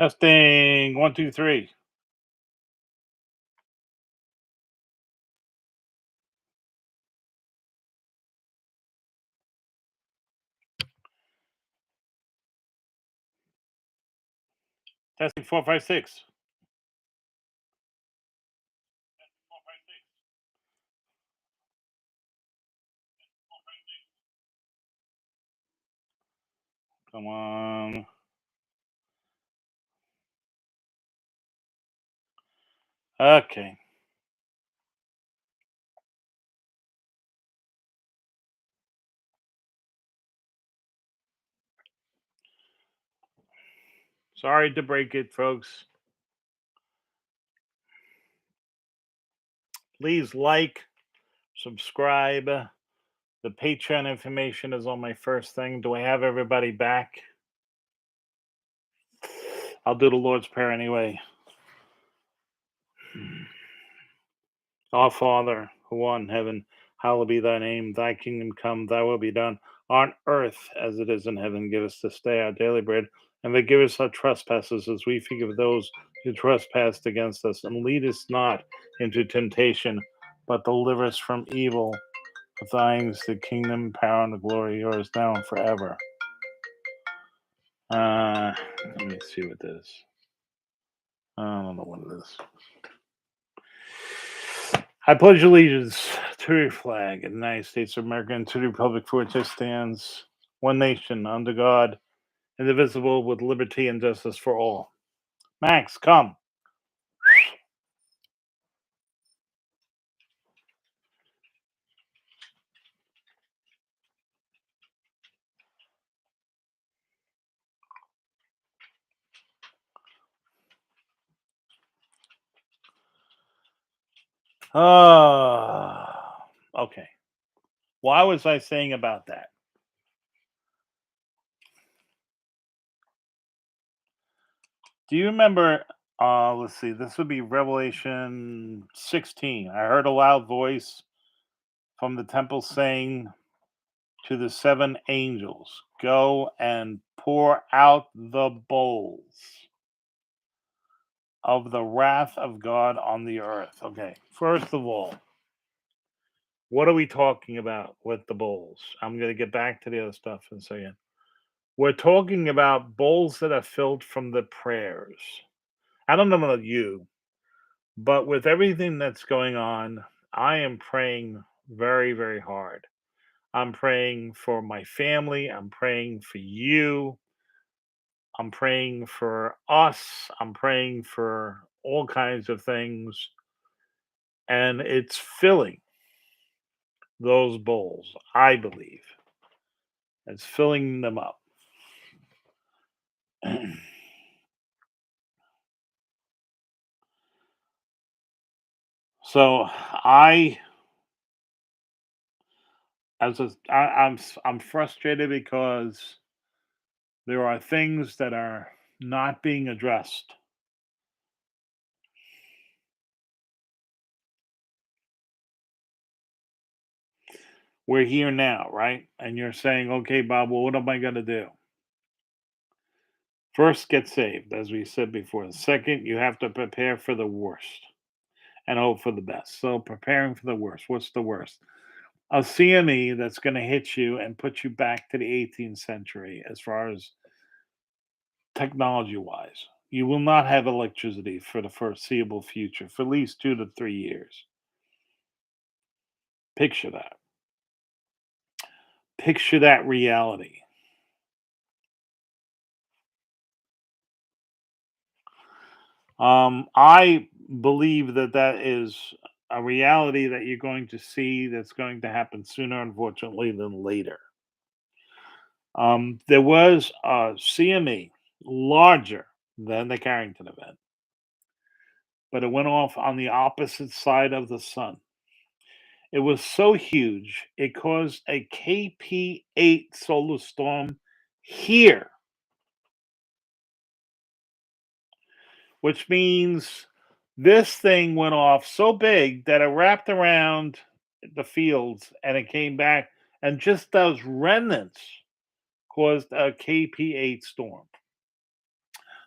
Testing 1, 2, 3. Testing 4, 5, 6. Come on. Okay. Sorry to break it, folks. Please like, subscribe. The Patreon information is on my first thing. Do I have everybody back? I'll do the Lord's Prayer anyway. Our Father, who art in heaven, hallowed be thy name. Thy kingdom come, thy will be done on earth as it is in heaven. Give us this day our daily bread, and forgive us our trespasses as we forgive those who trespass against us. And lead us not into temptation, but deliver us from evil. For thine is the kingdom, power, and the glory, yours now and forever. Uh, Let me see what this is. I don't know what it is. I pledge allegiance to your flag of the United States of America and to the republic for which it stands, one nation, under God, indivisible, with liberty and justice for all. Max, come. Okay. Why was I saying about that? Do you remember? Let's see. This would be Revelation 16. I heard a loud voice from the temple saying to the seven angels, "Go and pour out the bowls of the wrath of God on the earth." Okay, first of all, what are we talking about with the bowls? I'm going to get back to the other stuff in a second. We're talking about bowls that are filled from the prayers. I don't know about you, but with everything that's going on, I am praying very, very hard. I'm praying for my family. I'm praying for you. I'm praying for us. I'm praying for all kinds of things. And it's filling those bowls, I believe. It's filling them up. So I, I'm frustrated because there are things that are not being addressed. We're here now, right? And you're saying, okay, Bob, well, what am I going to do? First, get saved, as we said before. Second, you have to prepare for the worst and hope for the best. So, preparing for the worst. What's the worst? A CME that's going to hit you and put you back to the 18th century as far as technology wise. You will not have electricity for the foreseeable future for at least 2 to 3 years. Picture that. Picture that reality. I believe that that is a reality that you're going to see that's going to happen sooner, unfortunately, than later. There was a CME larger than the Carrington event, but it went off on the opposite side of the sun. It was so huge, it caused a KP8 solar storm here, which means this thing went off so big that it wrapped around the fields and it came back, and just those remnants caused a KP8 storm.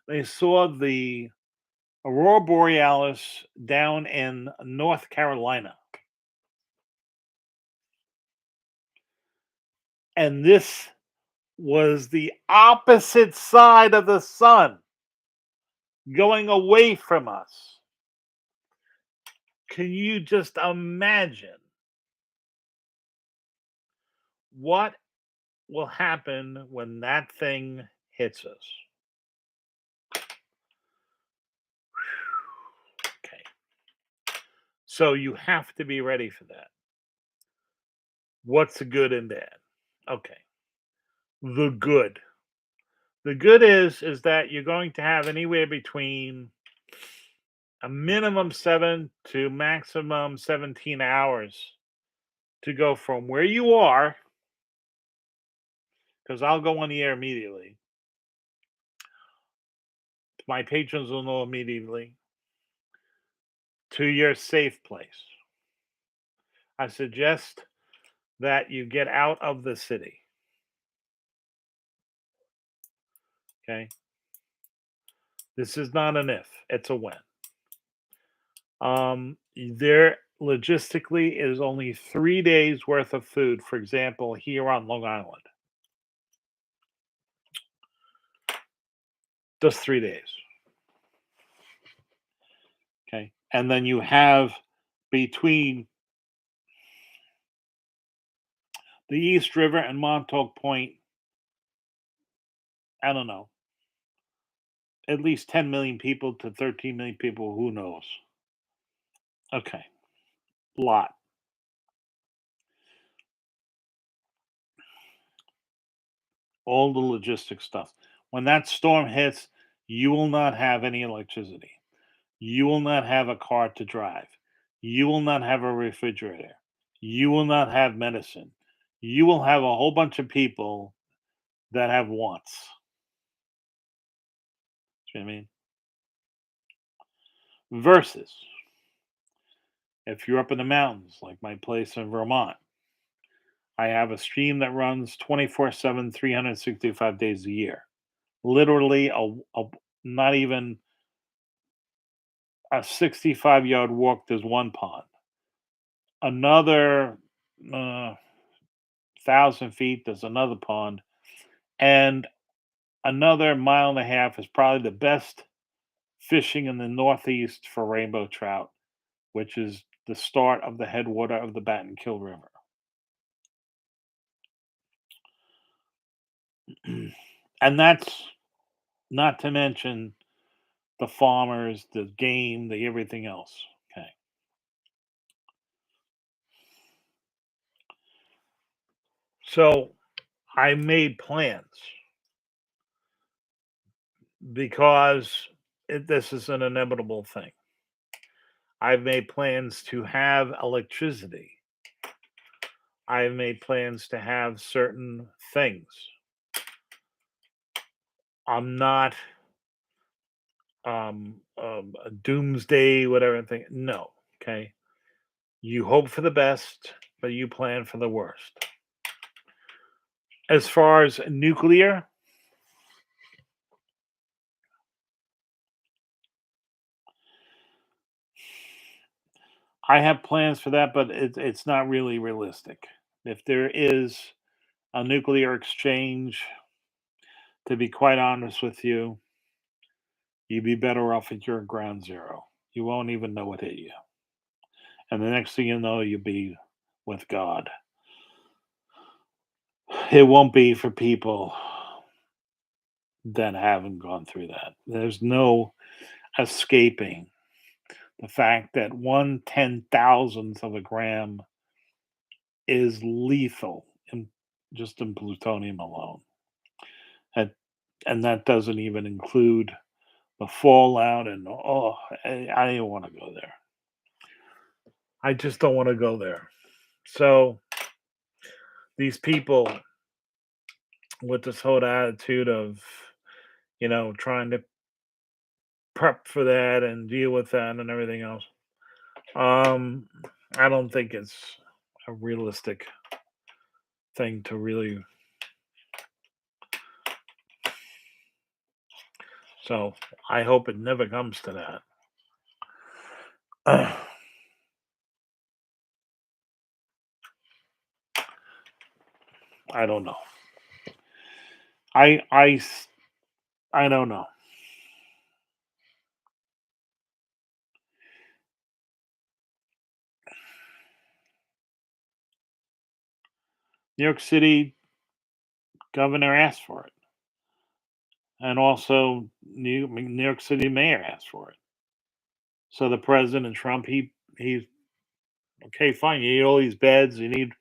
They saw the aurora borealis down in North Carolina, and this was the opposite side of the sun, going away from us. Can you just imagine what will happen when that thing hits us? Okay. So you have to be ready for that. What's the good and bad? Okay. The good. The good is that you're going to have anywhere between a minimum 7 to maximum 17 hours to go from where you are, because I'll go on the air immediately. My patrons will know immediately, to your safe place. I suggest that you get out of the city. Okay. This is not an if, it's a when. There logistically is only 3 days worth of food, for example, here on Long Island. Just 3 days. Okay. And then you have between the East River and Montauk Point, I don't know, at least 10 million people to 13 million people. Who knows? Okay. Lot. All the logistics stuff. When that storm hits, you will not have any electricity. You will not have a car to drive. You will not have a refrigerator. You will not have medicine. You will have a whole bunch of people that have wants. See what I mean? Versus if you're up in the mountains, like my place in Vermont, I have a stream that runs 24/7, 365 days a year. Literally, not even a 65-yard walk, there's one pond. Another 1,000 feet, there's another pond. And another mile and a half is probably the best fishing in the Northeast for rainbow trout, which is the start of the headwater of the Battenkill River. And that's not to mention the farmers, the game, the everything else. Okay. So I made plans because this is an inevitable thing. I've made plans to have electricity. I've made plans to have certain things. I'm not a doomsday, whatever thing. No. Okay. You hope for the best, but you plan for the worst. As far as nuclear, I have plans for that, but it's not really realistic. If there is a nuclear exchange, to be quite honest with you, you'd be better off at your ground zero. You won't even know it hit you. And the next thing you know, you'll be with God. It won't be for people that haven't gone through that. There's no escaping the fact that 1/10,000th of a gram is lethal in just in plutonium alone. And, and that doesn't even include the fallout and I don't want to go there. I just don't want to go there. So these people with this whole attitude of, trying to prep for that and deal with that and everything else. Um, I don't think it's a realistic thing to really So I hope it never comes to that. I don't know. I I s- I don't know. New York City governor asked for it, and also New York City mayor asked for it. So the president Trump, he's okay. Fine, you need all these beds, you need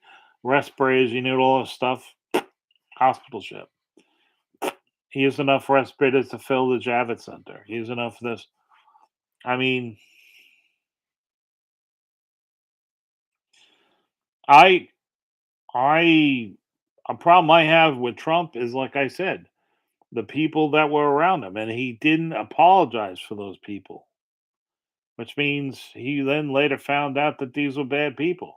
respirators, you need all this stuff. Hospital ship. He has enough respirators to fill the Javits Center. He has enough of this. I mean, I I a problem I have with Trump is like I said, the people that were around him, and he didn't apologize for those people, which means he then later found out that these were bad people,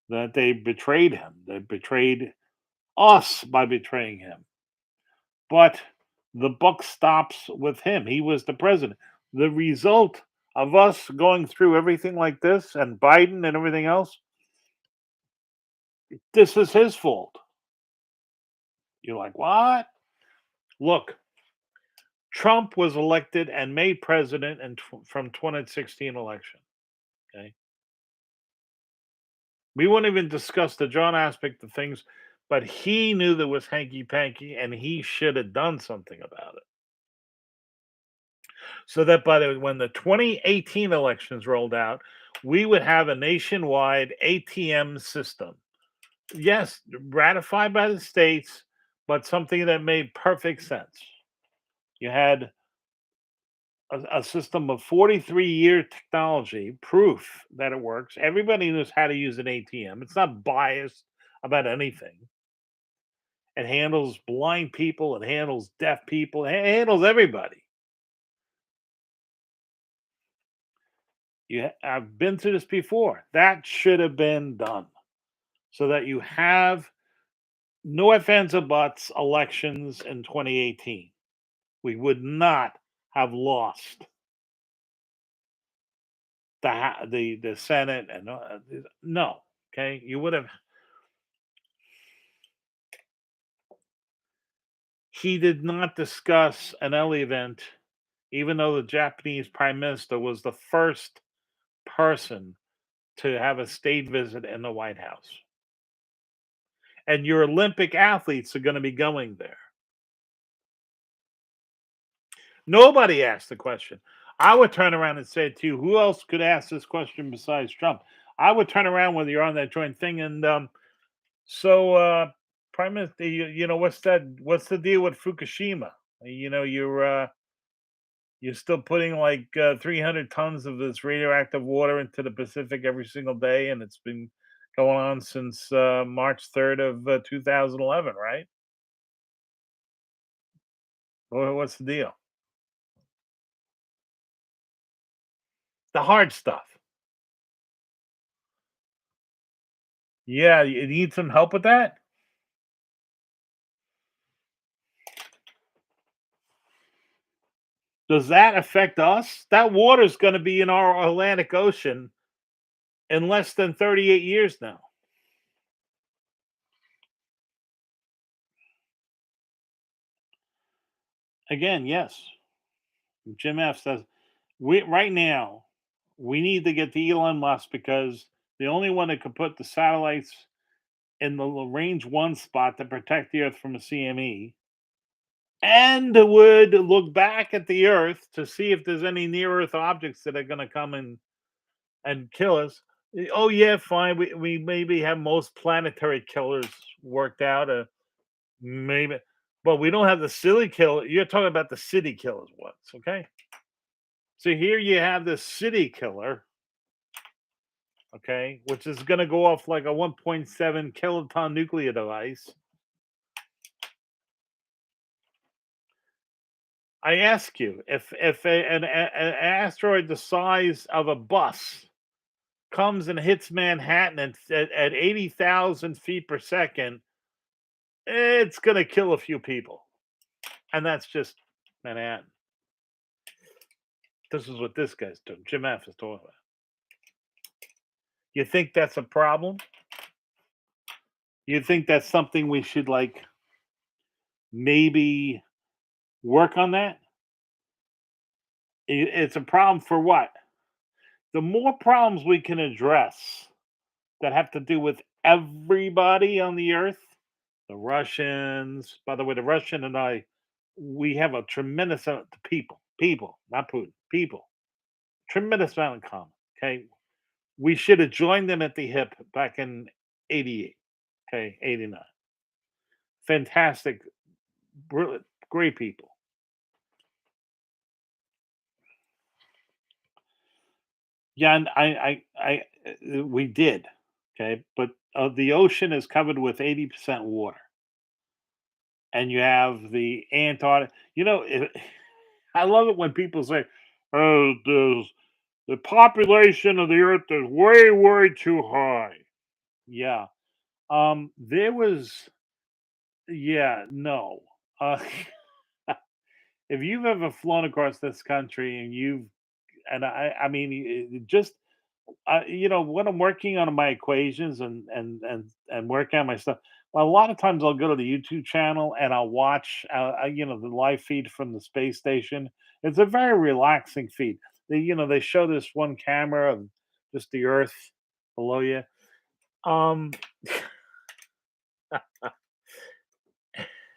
that they betrayed him, they betrayed us by betraying him. But the buck stops with him. He was the president. The result of us going through everything like this and Biden and everything else, this is his fault. You're like, what? Look, Trump was elected and made president from 2016 election. Okay, we won't even discuss the John aspect of things, but he knew there was hanky panky, and he should have done something about it. So that when the 2018 elections rolled out, we would have a nationwide ATM system. Yes, ratified by the states, but something that made perfect sense. You had a system of 43-year technology, proof that it works. Everybody knows how to use an ATM. It's not biased about anything. It handles blind people, it handles deaf people, it handles everybody. I've been through this before. That should have been done so that you have no ifs, ands, or buts elections in 2018. We would not have lost the Senate and no. Okay, you would have. He did not discuss an L event, even though the Japanese Prime Minister was the first person to have a state visit in the White House. And your Olympic athletes are going to be going there. Nobody asked the question. I would turn around and say to you, who else could ask this question besides Trump? I would turn around when you're on that joint thing and so Prime Minister, you know what's that? What's the deal with Fukushima? You know you're still putting like 300 tons of this radioactive water into the Pacific every single day, and it's been going on since March 3rd of 2011, right? What's the deal? The hard stuff. Yeah, you need some help with that? Does that affect us? That water's gonna be in our Atlantic Ocean in less than 38 years now. Again, yes. Jim F says we right now we need to get to Elon Musk because the only one that could put the satellites in the range one spot to protect the Earth from a CME and would look back at the Earth to see if there's any near Earth objects that are going to come and kill us. Oh yeah, fine. We maybe have most planetary killers worked out. Maybe, but we don't have the city killer. You're talking about the city killers ones, okay? So here you have the city killer, okay, which is going to go off like a 1.7 kiloton nuclear device. I ask you, if an asteroid the size of a bus comes and hits Manhattan at 80,000 feet per second, it's going to kill a few people. And that's just Manhattan. This is what this guy's doing. Jim F is talking about. You think that's a problem? You think that's something we should like maybe work on that? It's a problem for what? The more problems we can address that have to do with everybody on the earth, the Russians, by the way, the Russian and I, we have a tremendous amount of people, not Putin, people, tremendous amount in common. Okay. We should have joined them at the hip back in 88, okay, 89. Fantastic, brilliant, great people. Yeah, and we did, okay, but the ocean is covered with 80% water, and you have the Antarctic. I love it when people say, "Oh, the population of the Earth is way, way too high." Yeah, there was, yeah, no. Uh, if you've ever flown across this country and I mean, just when I'm working on my equations and working on my stuff, well, a lot of times I'll go to the YouTube channel and I'll watch, the live feed from the space station. It's a very relaxing feed. They show this one camera of just the Earth below you. Um,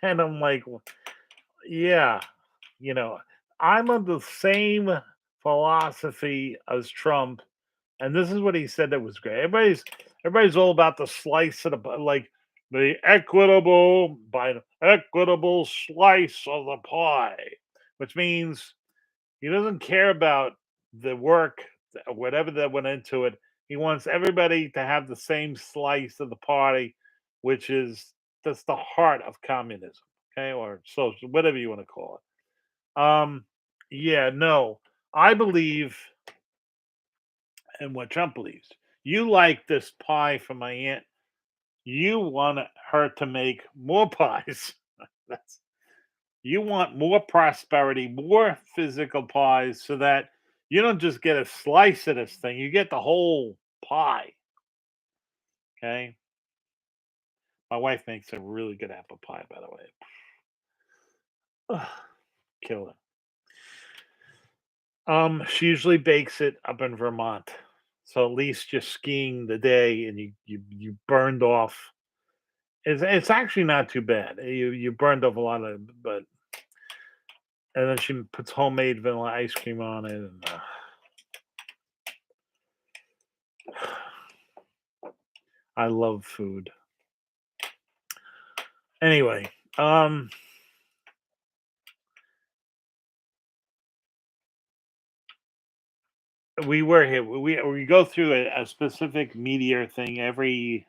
and I'm like, yeah, you know, I'm of the same philosophy as Trump. And this is what he said that was great. Everybody's all about the slice of like the equitable slice of the pie, which means he doesn't care about the work, whatever that went into it. He wants everybody to have the same slice of the party, which is that's the heart of communism, okay, or social, whatever you want to call it. Yeah, no, I believe in what Trump believes. You like this pie from my aunt. You want her to make more pies. That's You want more prosperity, more physical pies, so that you don't just get a slice of this thing. You get the whole pie. Okay. My wife makes a really good apple pie, by the way. Ugh, killer. She usually bakes it up in Vermont. So at least you're skiing the day and you burned off. It's actually not too bad. You burned off a lot of, but and then she puts homemade vanilla ice cream on it. And, I love food. Anyway, we were here. We go through a specific meteor thing every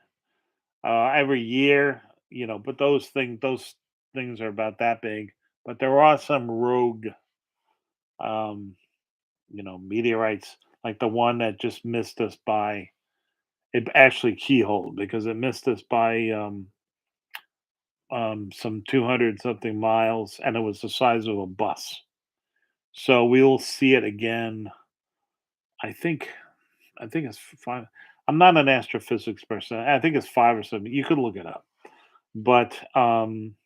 year. But those things are about that big. But there are some rogue, um, meteorites like the one that just missed us by. It actually keyhole because it missed us by some 200 something miles, and it was the size of a bus. So we'll see it again. I think I think it's 5. I'm not an astrophysics person. I think it's 5 or 7. You could look it up. But,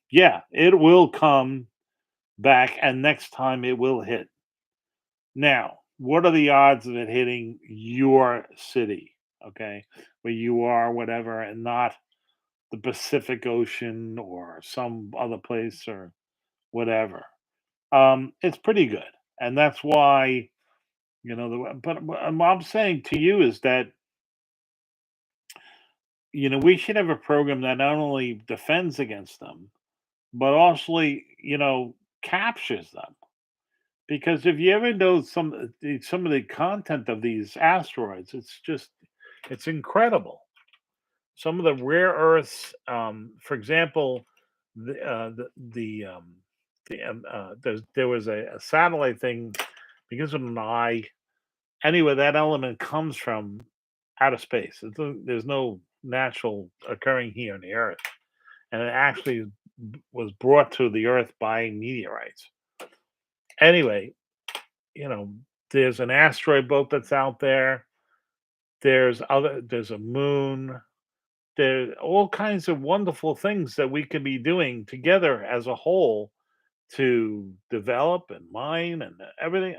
yeah, it will come back, and next time it will hit. Now, what are the odds of it hitting your city, okay, where you are, whatever, and not the Pacific Ocean or some other place or whatever? It's pretty good, and that's why, but what I'm saying to you is that we should have a program that not only defends against them, but also, captures them. Because if you ever know some of the content of these asteroids, it's incredible. Some of the rare earths, for example, there was a satellite thing because of an eye. Anyway, that element comes from outer space. There's no natural occurring here on the Earth, and it actually was brought to the Earth by meteorites. Anyway, you know, There's an asteroid belt that's out there. There's a moon. There all kinds of wonderful things that we could be doing together as a whole to develop and mine and everything,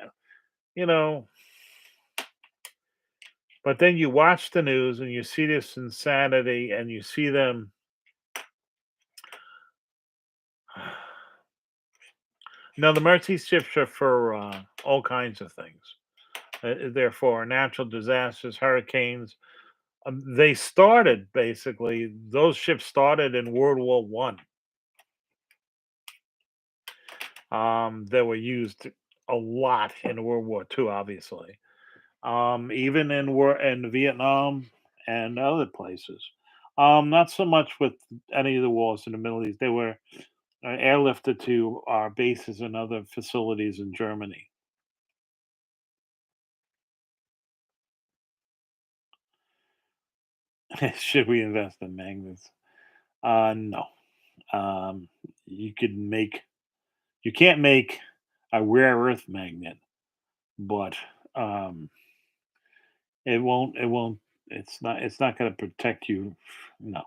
you know. But then you watch the news and you see this insanity and you see them. Now, the Mercy ships are for all kinds of things. They're for natural disasters, hurricanes. They started basically; those ships started in World War I. They were used a lot in World War II, obviously. Even in Vietnam and other places. Not so much with any of the wars in the Middle East. They were airlifted to our bases and other facilities in Germany. Should we invest in magnets? No. Um, you could make you can't make a rare earth magnet, but um, it won't it's not going to protect you. No.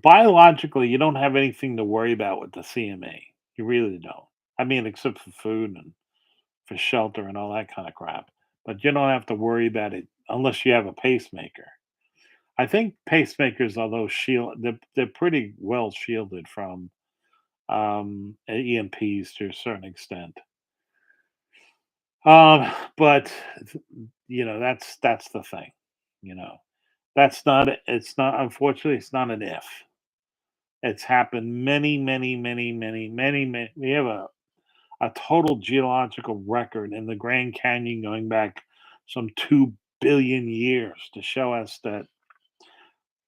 Biologically, you don't have anything to worry about with the CMA. You really don't. I mean, except for food and for shelter and all that kind of crap. But you don't have to worry about it unless you have a pacemaker. I think pacemakers, although they're pretty well shielded from EMPs to a certain extent. But that's the thing. You know, it's not. Unfortunately, it's not an if. It's happened many, many, many, many, many, many. We have a total geological record in the Grand Canyon going back some 2 billion years to show us that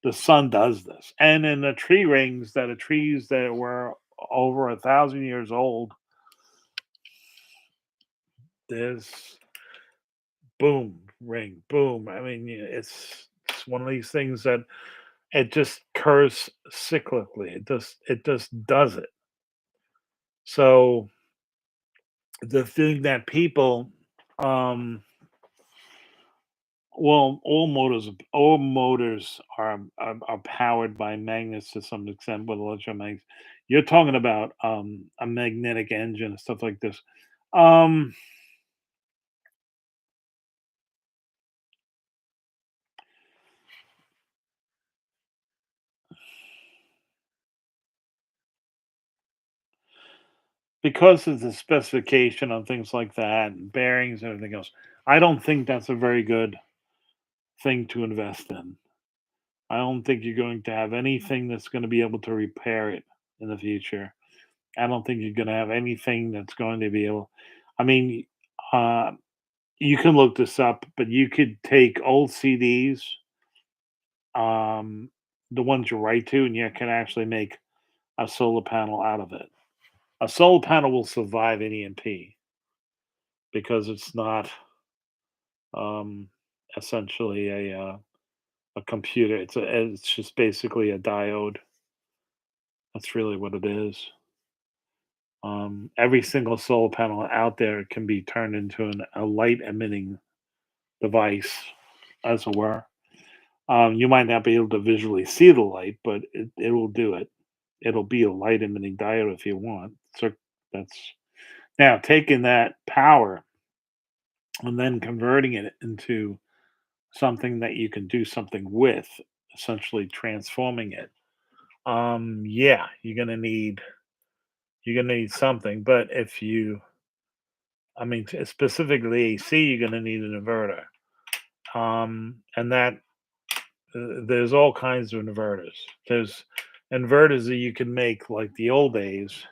the sun does this. And in the tree rings that are trees that were over 1,000 years old, there's boom, ring, boom. I mean, it's one of these things that it just occurs cyclically. It just does it. So the thing that people well, all motors are powered by magnets to some extent with electromagnets. You're talking about a magnetic engine and stuff like this. Um, because of the specification on things like that and bearings and everything else, I don't think that's a very good thing to invest in. I don't think you're going to have anything that's going to be able to repair it in the future. I don't think you're going to have anything that's going to be able. I mean, uh, you can look this up, but you could take old CDs, um, the ones you write to, and you can actually make a solar panel out of it. A solar panel will survive an EMP because it's not um, essentially a computer. It's just basically a diode. That's really what it is. Every single solar panel out there can be turned into a light emitting device, as it were. You might not be able to visually see the light, but it will do it. It'll be a light emitting diode if you want. So that's now taking that power and then converting it into something that you can do something with, essentially transforming it. Yeah, you're gonna need something, but I mean, specifically AC, you're gonna need an inverter. And that there's all kinds of inverters. There's inverters that you can make like the old days,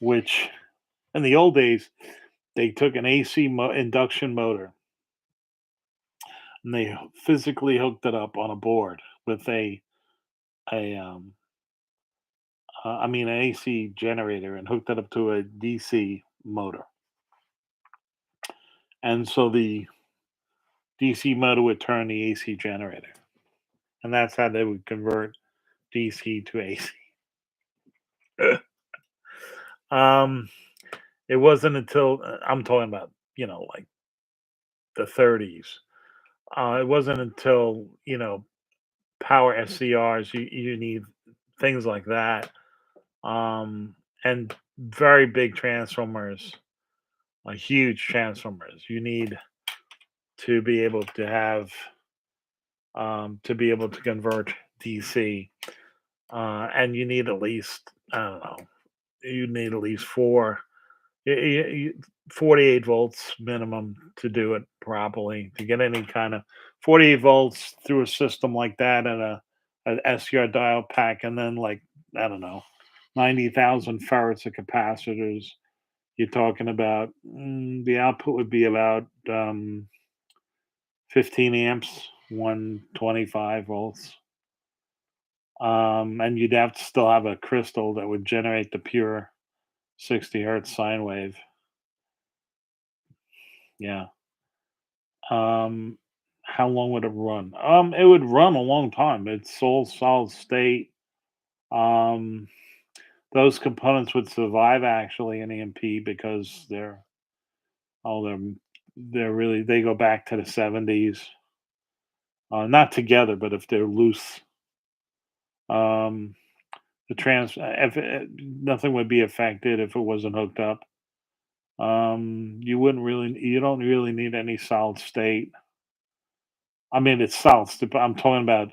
which in the old days they took an AC induction motor and they physically hooked it up on a board with a I mean an AC generator and hooked it up to a DC motor. And so the DC motor would turn the AC generator. And that's how they would convert DC to AC. um, it wasn't until I'm talking about like the 30s. It wasn't until power SCRs you need things like that, and very big transformers, huge transformers. You need to be able to have to be able to convert DC, and you need at least I don't know. You need at least 48 volts minimum to do it properly. To get any kind of 48 volts through a system like that and an SCR dial pack, and then like I don't know, 90,000 farads of capacitors. You're talking about the output would be about 15 amps, 125 volts. And you'd have to still have a crystal that would generate the pure 60 hertz sine wave. Yeah. Um, how long would it run? It would run a long time. It's all solid state. Um, those components would survive actually in EMP because oh they're really they go back to the 70s. Not together, but if they're loose, um, the trans if nothing would be affected if it wasn't hooked up. You don't really need any solid state. I mean, it's solid state, but I'm talking about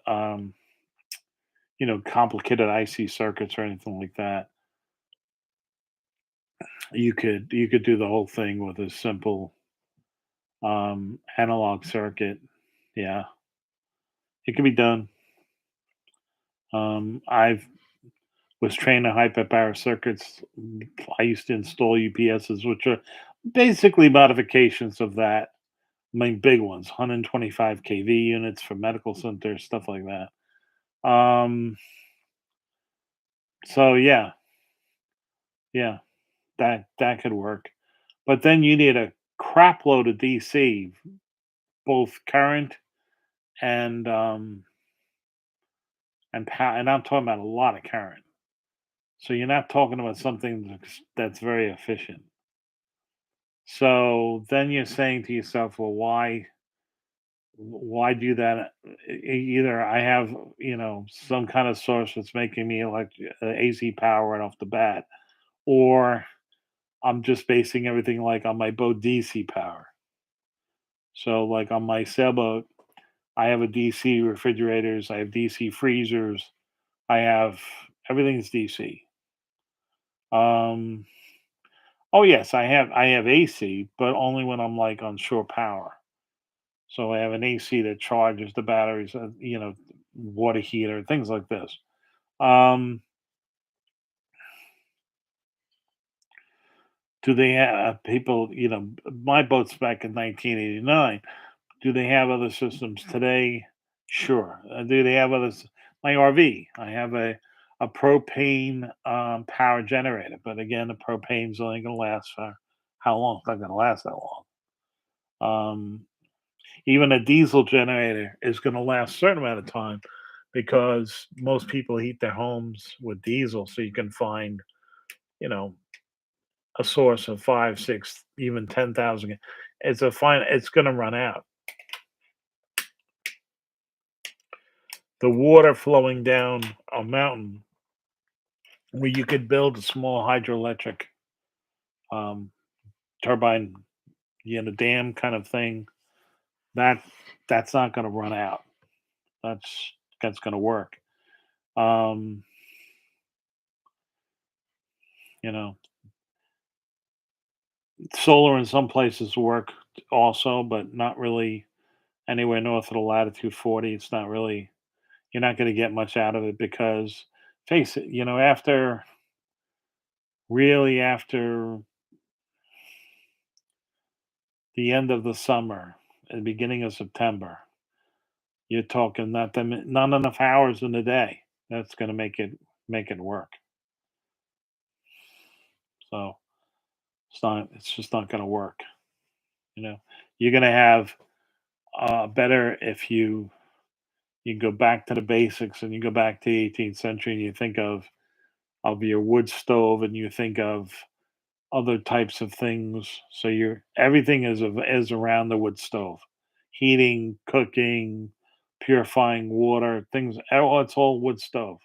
complicated IC circuits or anything like that. You could do the whole thing with a simple analog circuit. Yeah, it can be done. I've was trained in high power circuits. I used to install UPSs, which are basically modifications of that. I mean, big ones, 125 kV units for medical centers, stuff like that. So yeah, that could work. But then you need a crap load of DC, both current and and I'm talking about a lot of current. So you're not talking about something that's very efficient. So then you're saying to yourself, well, why do that? Either I have some kind of source that's making me like AC power right off the bat, or I'm just basing everything like on my boat DC power. So like on my sailboat, I have a DC refrigerators, I have DC freezers, I have everything's DC. Um, oh yes, I have AC, but only when I'm like on shore power. So I have an AC that charges the batteries, water heater, things like this. Um, do they have people? My boat's back in 1989. Do they have other systems today? Sure. Do they have others? My RV, I have a propane power generator, but again, the propane's only going to last for how long? It's not going to last that long. Um, Even a diesel generator is going to last a certain amount of time because most people heat their homes with diesel, so you can find you know a source of five, six, even 10,000. It's a fine. It's going to run out. The water flowing down a mountain where you could build a small hydroelectric um, turbine, dam kind of thing. That that's not going to run out. That's that's going to work. Um, you know, solar in some places work also, but not really anywhere north of the latitude 40. It's not really you're not going to get much out of it because face it, after the end of the summer and beginning of September, you're talking not enough hours in the day. That's going to make it work. So it's just not going to work. You know, you're going to have better if you go back to the basics and you go back to the 18th century and you think of your wood stove and you think of other types of things. So you're everything is around the wood stove, heating, cooking, purifying water, things. It's all wood stove.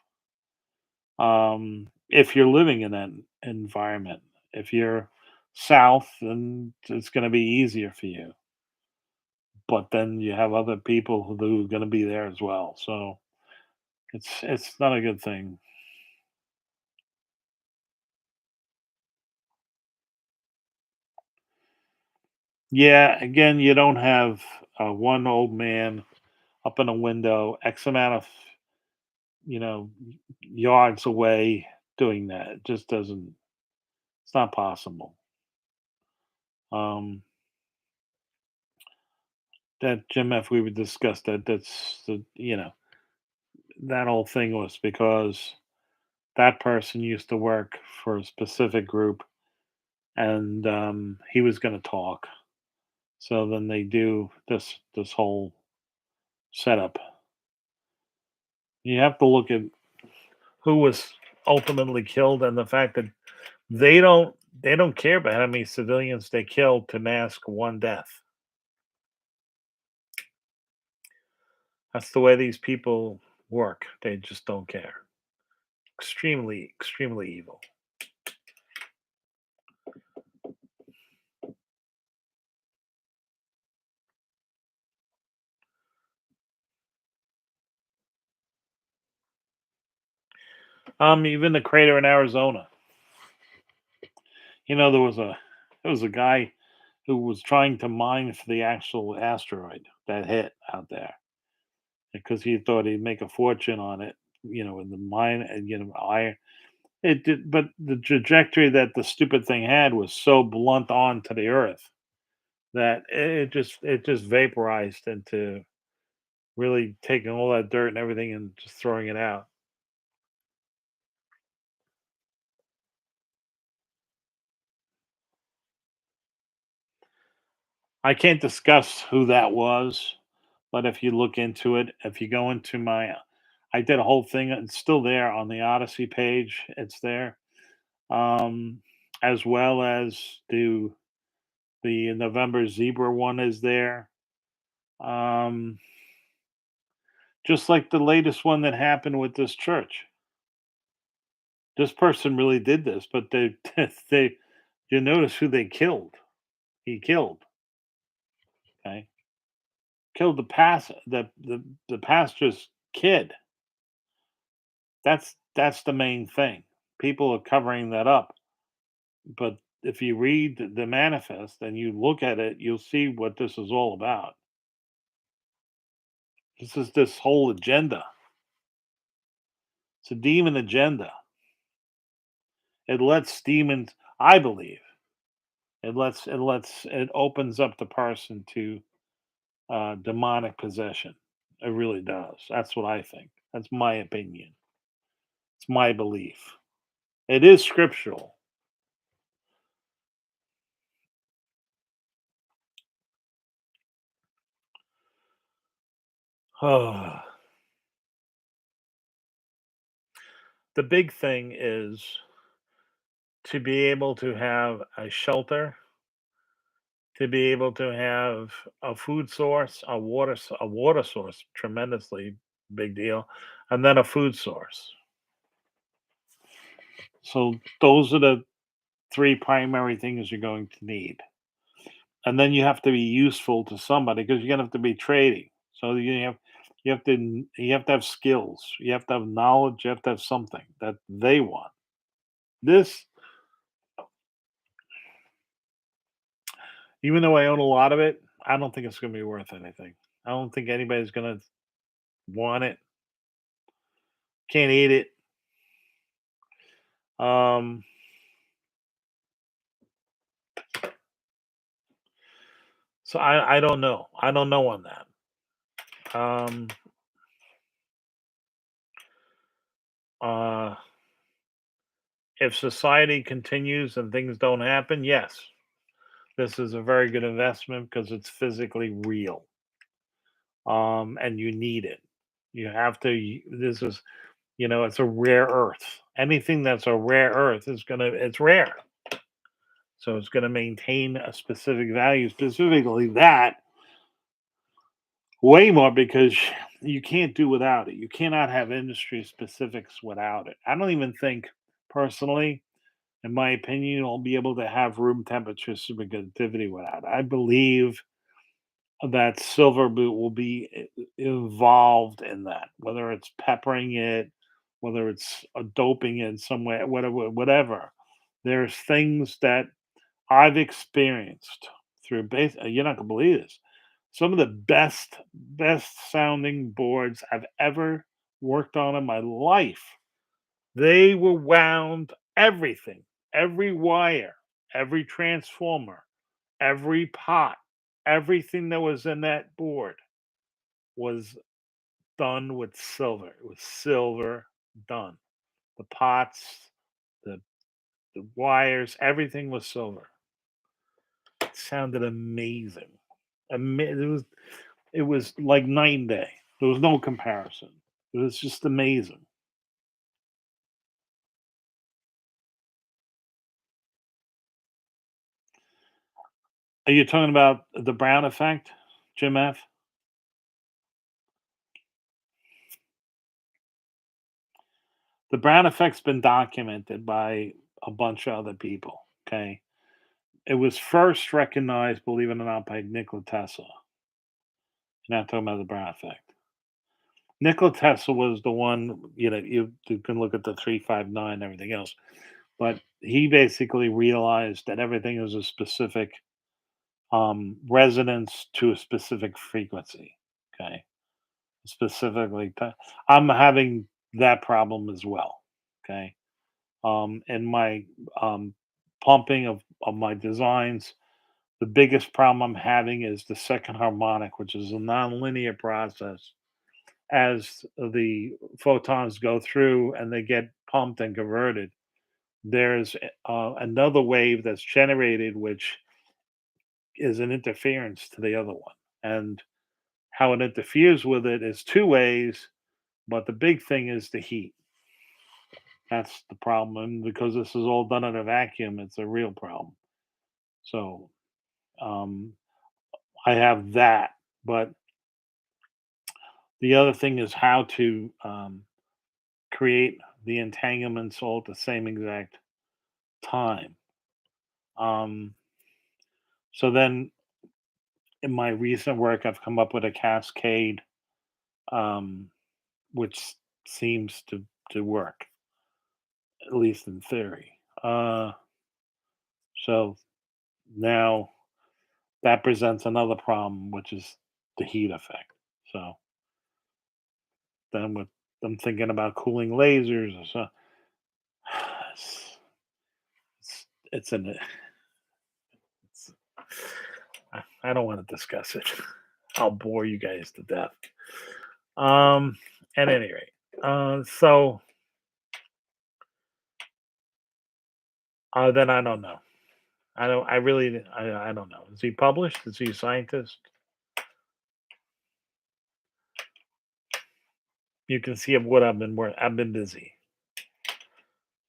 If you're living in that environment, if you're south, then it's going to be easier for you. But then you have other people who are going to be there as well. So it's not a good thing. Yeah, again, you don't have one old man up in a window, X amount of you know yards away doing that. It just doesn't. It's not possible. Um, that Jim F. We would discuss that. That's the that whole thing was because that person used to work for a specific group, and he was going to talk. So then they do this whole setup. You have to look at who was ultimately killed and the fact that they don't care about how many civilians they killed to mask one death. That's the way these people work. They just don't care. Extremely, extremely evil. Even the crater in Arizona. There was a guy who was trying to mine for the actual asteroid that hit out there because he thought he'd make a fortune on it. In the mine, and iron. It did, but the trajectory that the stupid thing had was so blunt on to the earth that it just vaporized into really taking all that dirt and everything and just throwing it out. I can't discuss who that was, but if you look into it, if you go into I did a whole thing. It's still there on the Odyssey page. It's there, um, as well as the November zebra one is there. Um, just like the latest one that happened with this church. This person really did this, but they they you notice who they killed. He killed, okay? Killed the pastor's kid. That's the main thing. People are covering that up, but if you read the manifest and you look at it, you'll see what this is all about. This is this whole agenda. It's a demon agenda. It lets demons, I believe, it opens up the person to demonic possession. It really does. That's what I think. That's my opinion. It's my belief. It is scriptural. The big thing is to be able to have a shelter, to be able to have a food source, a water source, tremendously big deal, and then a food source. So those are the three primary things you're going to need. And then you have to be useful to somebody because you're gonna have to be trading. So you have to have skills, you have to have knowledge, you have to have something that they want. This, even though I own a lot of it, I don't think it's gonna be worth anything. I don't think anybody's gonna want it. Can't eat it. Um, so I don't know. I don't know on that. Um, uh, if society continues and things don't happen, yes, this is a very good investment because it's physically real, and you need it. You have to. This is, it's a rare earth. Anything that's a rare earth is gonna. It's rare. So it's going to maintain a specific value, specifically that way more because you can't do without it. You cannot have industry specifics without it. I don't even think, personally, in my opinion, you'll be able to have room temperature superconductivity without it. I believe that silver boot will be involved in that, whether it's peppering it, whether it's doping it in some way, whatever, whatever. There's things that I've experienced through base. You're not gonna believe this. Some of the best sounding boards I've ever worked on in my life. They were wound everything, every wire, every transformer, every pot, everything that was in that board was done with silver. It was silver done. The pots, the the wires, everything was silver. It sounded amazing. It was like night and day. There was no comparison. It was just amazing. Are you talking about the Brown effect, Jim F? The Brown effect's been documented by a bunch of other people. Okay, it was first recognized, believe it or not, by Nikola Tesla. You're not talking about the Brown effect. Nikola Tesla was the one. You can look at the 359 and everything else, but he basically realized that everything was a specific resonance to a specific frequency. Okay, specifically, I'm having that problem as well. Okay, and my um, pumping of my designs. The biggest problem I'm having is the second harmonic, which is a nonlinear process. As the photons go through and they get pumped and converted, there's another wave that's generated, which is an interference to the other one. And how it interferes with it is two ways, but the big thing is the heat. That's the problem. And because this is all done in a vacuum, it's a real problem. So um, I have that. But the other thing is how to create the entanglements all at the same exact time. Um, so then in my recent work, I've come up with a cascade, um, which seems to work, at least in theory. So now that presents another problem, which is the heat effect. So then with I'm thinking about cooling lasers or so. It's it's an it's, I don't want to discuss it. I'll bore you guys to death. Um, at any rate, so then I don't know. I don't. I really. I don't know. Is he published? Is he a scientist? You can see what I've been working. I've been busy,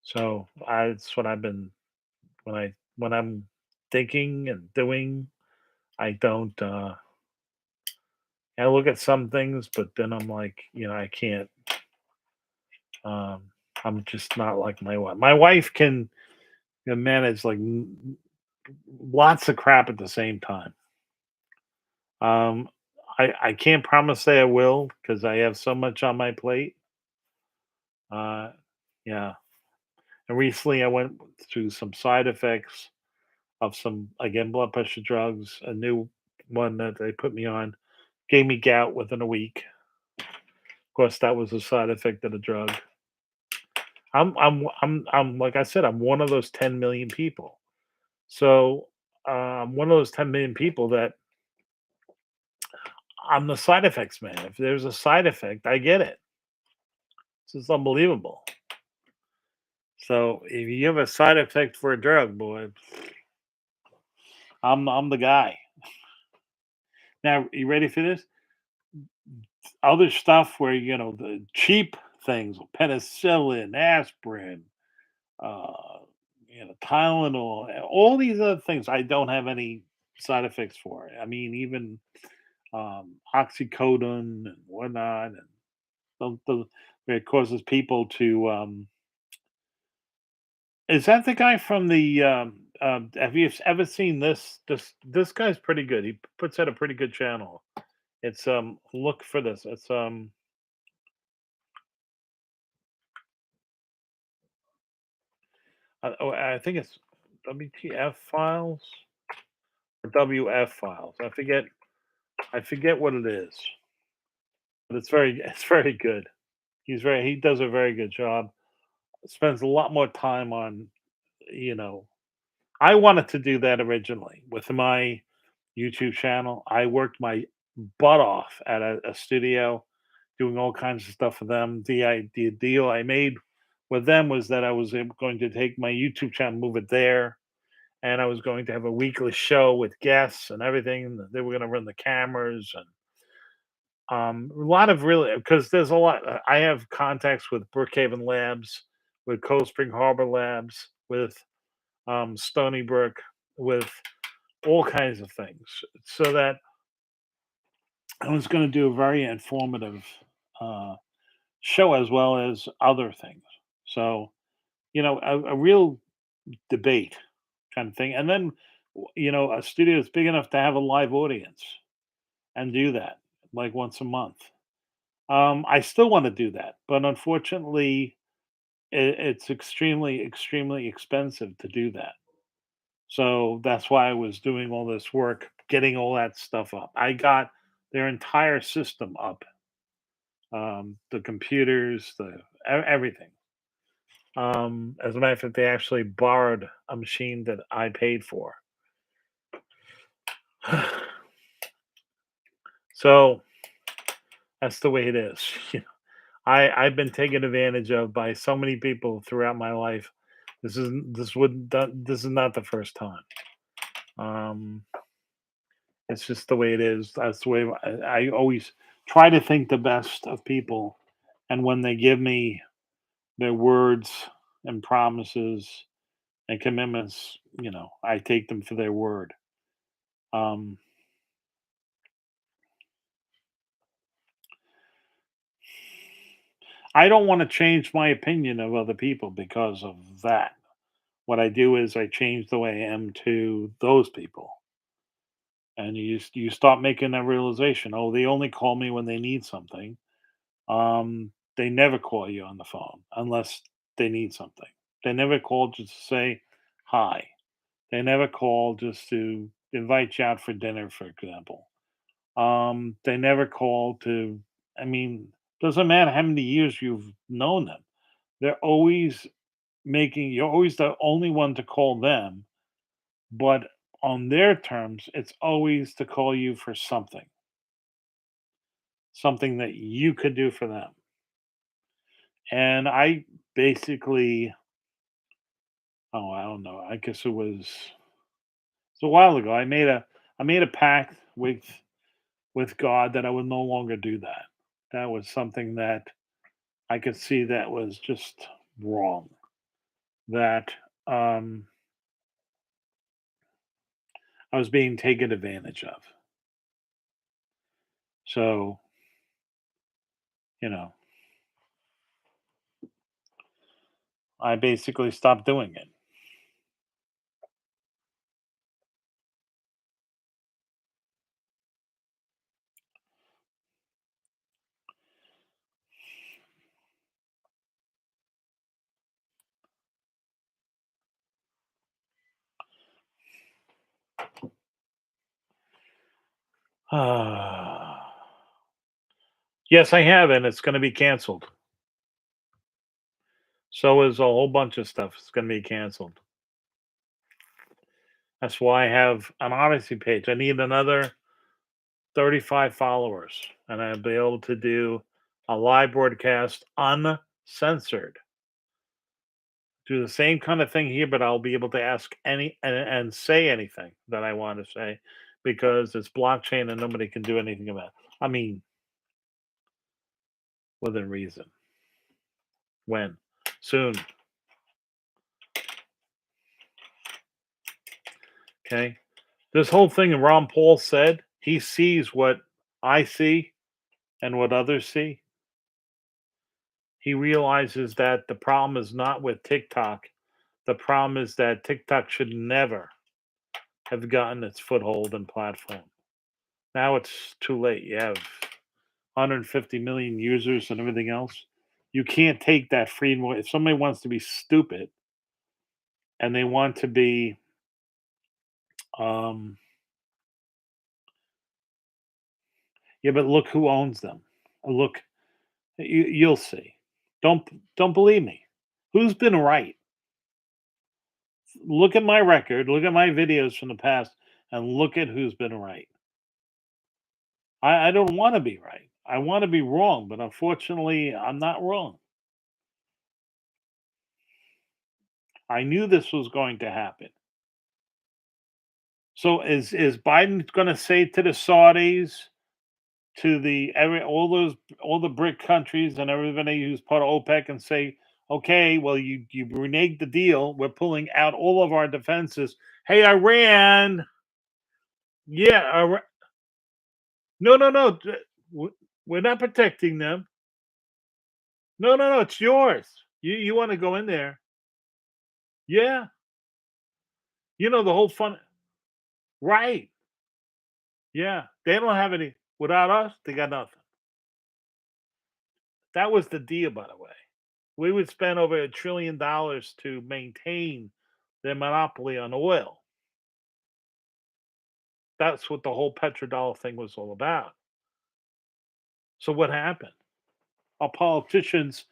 so it's what I've been when I'm thinking and doing. I don't. I look at some things, but then I'm like, I can't. Um, I'm just not like my wife. My wife can manage like lots of crap at the same time. Um, I can't promise say I will because I have so much on my plate. Uh, yeah, and recently I went through some side effects of some again blood pressure drugs. A new one that they put me on gave me gout within a week. Of course, that was a side effect of the drug. I'm like I said, I'm one of those 10 million people. So I'm one of those 10 million people that I'm the side effects man. If there's a side effect, I get it. It's unbelievable. So if you have a side effect for a drug, boy, I'm the guy. Now, you ready for this? Other stuff where the cheap things, penicillin, aspirin, uh, Tylenol, all these other things. I don't have any side effects for it. I mean, even oxycodone and whatnot, and it causes people to. Is that the guy from the? Have you ever seen this? This guy's pretty good. He puts out a pretty good channel. It's look for this. It's I think it's WTF files or WF files. I forget what it is, but it's very good. He does a very good job. Spends a lot more time on, you know, I wanted to do that originally with my YouTube channel. I worked my butt off at a studio doing all kinds of stuff for them. The deal I made with them was that I was going to take my YouTube channel, move it there, and I was going to have a weekly show with guests and everything. And they were going to run the cameras and a lot of really because there's a lot. I have contacts with Brookhaven Labs, with Cold Spring Harbor Labs, with Stony Brook, with all kinds of things. So that I was going to do a very informative uh, show as well as other things. So a real debate kind of thing, and then a studio that's big enough to have a live audience and do that like once a month. I still want to do that, but unfortunately, it's extremely, extremely expensive to do that. So that's why I was doing all this work, getting all that stuff up. I got their entire system up, the computers, everything. As a matter of fact, they actually borrowed a machine that I paid for. So that's the way it is. I've been taken advantage of by so many people throughout my life. This is not the first time. Um, it's just the way it is. That's the way I always try to think the best of people, and when they give me their words and promises and commitments, I take them for their word. Um, I don't want to change my opinion of other people because of that. What I do is I change the way I am to those people, and you start making that realization. Oh, they only call me when they need something. They never call you on the phone unless they need something. They never call just to say hi. They never call just to invite you out for dinner, for example. They never call to. I mean, doesn't matter how many years you've known them. They're always making. You're always the only one to call them, but on their terms, it's always to call you for something that you could do for them. And I basically, oh, I don't know. I guess it's a while ago. I made a pact with God that I would no longer do that. That was something that I could see that was just wrong. That um, I was being taken advantage of. So you know, I basically stopped doing it. Yes, I have, and it's going to be canceled. So is a whole bunch of stuff. It's going to be canceled. That's why I have an Odyssey page. I need another 35 followers, and I'll be able to do a live broadcast uncensored. Do the same kind of thing here, but I'll be able to ask and say anything that I want to say because it's blockchain and nobody can do anything about it. I mean, within reason. When? Soon. Okay. This whole thing Ron Paul said, he sees what I see and what others see. He realizes that the problem is not with TikTok. The problem is that TikTok should never have gotten its foothold and platform. Now it's too late. You have 150 million users and everything else. You can't take that freedom away. If somebody wants to be stupid and they want to be, um, yeah, but look who owns them. Look, you'll see. Don't don't believe me. Who's been right? Look at my record. Look at my videos from the past, and look at who's been right. I don't want to be right. I want to be wrong, but unfortunately, I'm not wrong. I knew this was going to happen. So is Biden going to say to the Saudis, to the all the BRIC countries and everybody who's part of OPEC and say, okay, well you reneged the deal. We're pulling out all of our defenses. Hey, Iran, yeah, no, no, no, we're not protecting them. No, no, no, it's yours. You want to go in there? Yeah, you know the whole fun, right? Yeah, they don't have any without us. They got nothing. That was the deal, by the way. We would spend over $1 trillion to maintain their monopoly on oil. That's what the whole petrodollar thing was all about. So what happened? Our politicians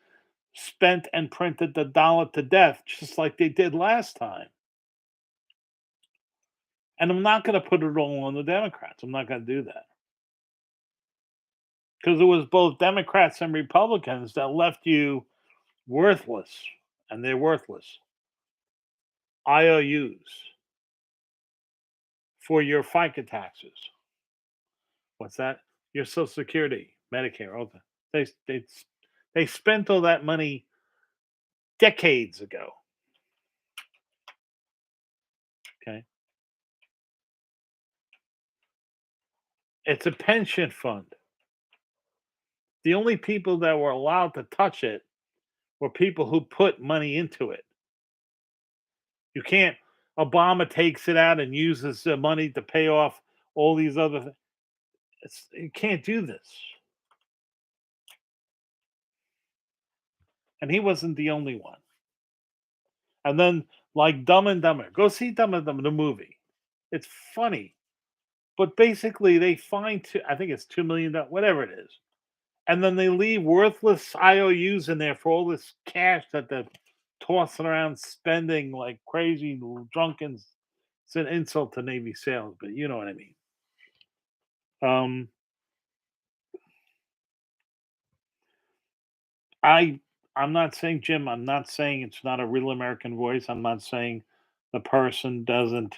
spent and printed the dollar to death, just like they did last time. And I'm not going to put it all on the Democrats. I'm not going to do that because it was both Democrats and Republicans that left you worthless, and they're worthless. IOUs for your FICA taxes. What's that? Your Social Security, Medicare, all that. They spent all that money decades ago. Okay, it's a pension fund. The only people that were allowed to touch it were people who put money into it. You can't. Obama takes it out and uses the money to pay off all these other. You can't do this. And he wasn't the only one. And then, like Dumb and Dumber, go see Dumb and Dumber, the movie. It's funny, but basically they find I think it's $2 million, whatever it is, and then they leave worthless IOUs in there for all this cash that they're tossing around, spending like crazy drunken. It's an insult to Navy SEALs, but you know what I mean. Um, I I'm not saying, Jim. I'm not saying it's not a real American voice. I'm not saying the person doesn't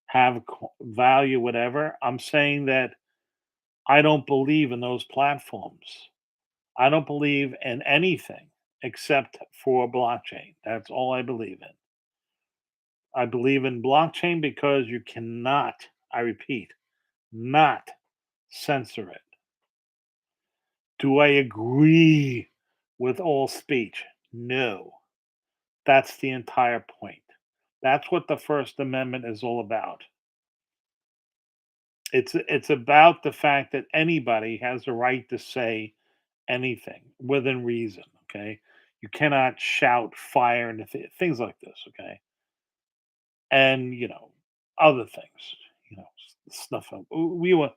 have value, whatever. I'm saying that I don't believe in those platforms. I don't believe in anything except for blockchain. That's all I believe in. I believe in blockchain because you cannot, I repeat, not censor it. Do I agree with all speech? No. That's the entire point. That's what the First Amendment is all about. It's about the fact that anybody has the right to say anything within reason. Okay, you cannot shout fire and things like this. Okay, and other things. Snuff up. We want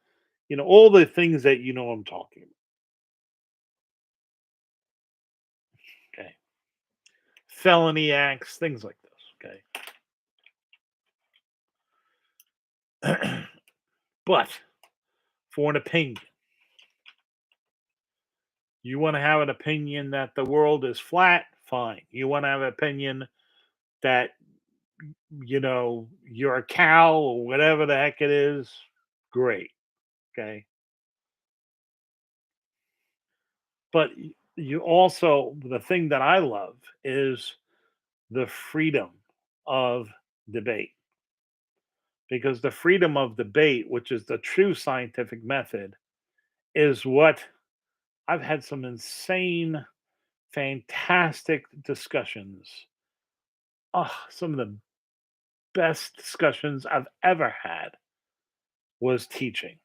all the things that I'm talking about. Okay, felony acts, things like this. Okay, but for an opinion, you want to have an opinion that the world is flat. Fine. You want to have an opinion that you're a cow or whatever the heck it is. Great. Okay. But you also, the thing that I love is the freedom of debate. because the freedom of debate, which is the true scientific method, is what I've had some insane, fantastic discussions. Oh, some of the best discussions I've ever had was teaching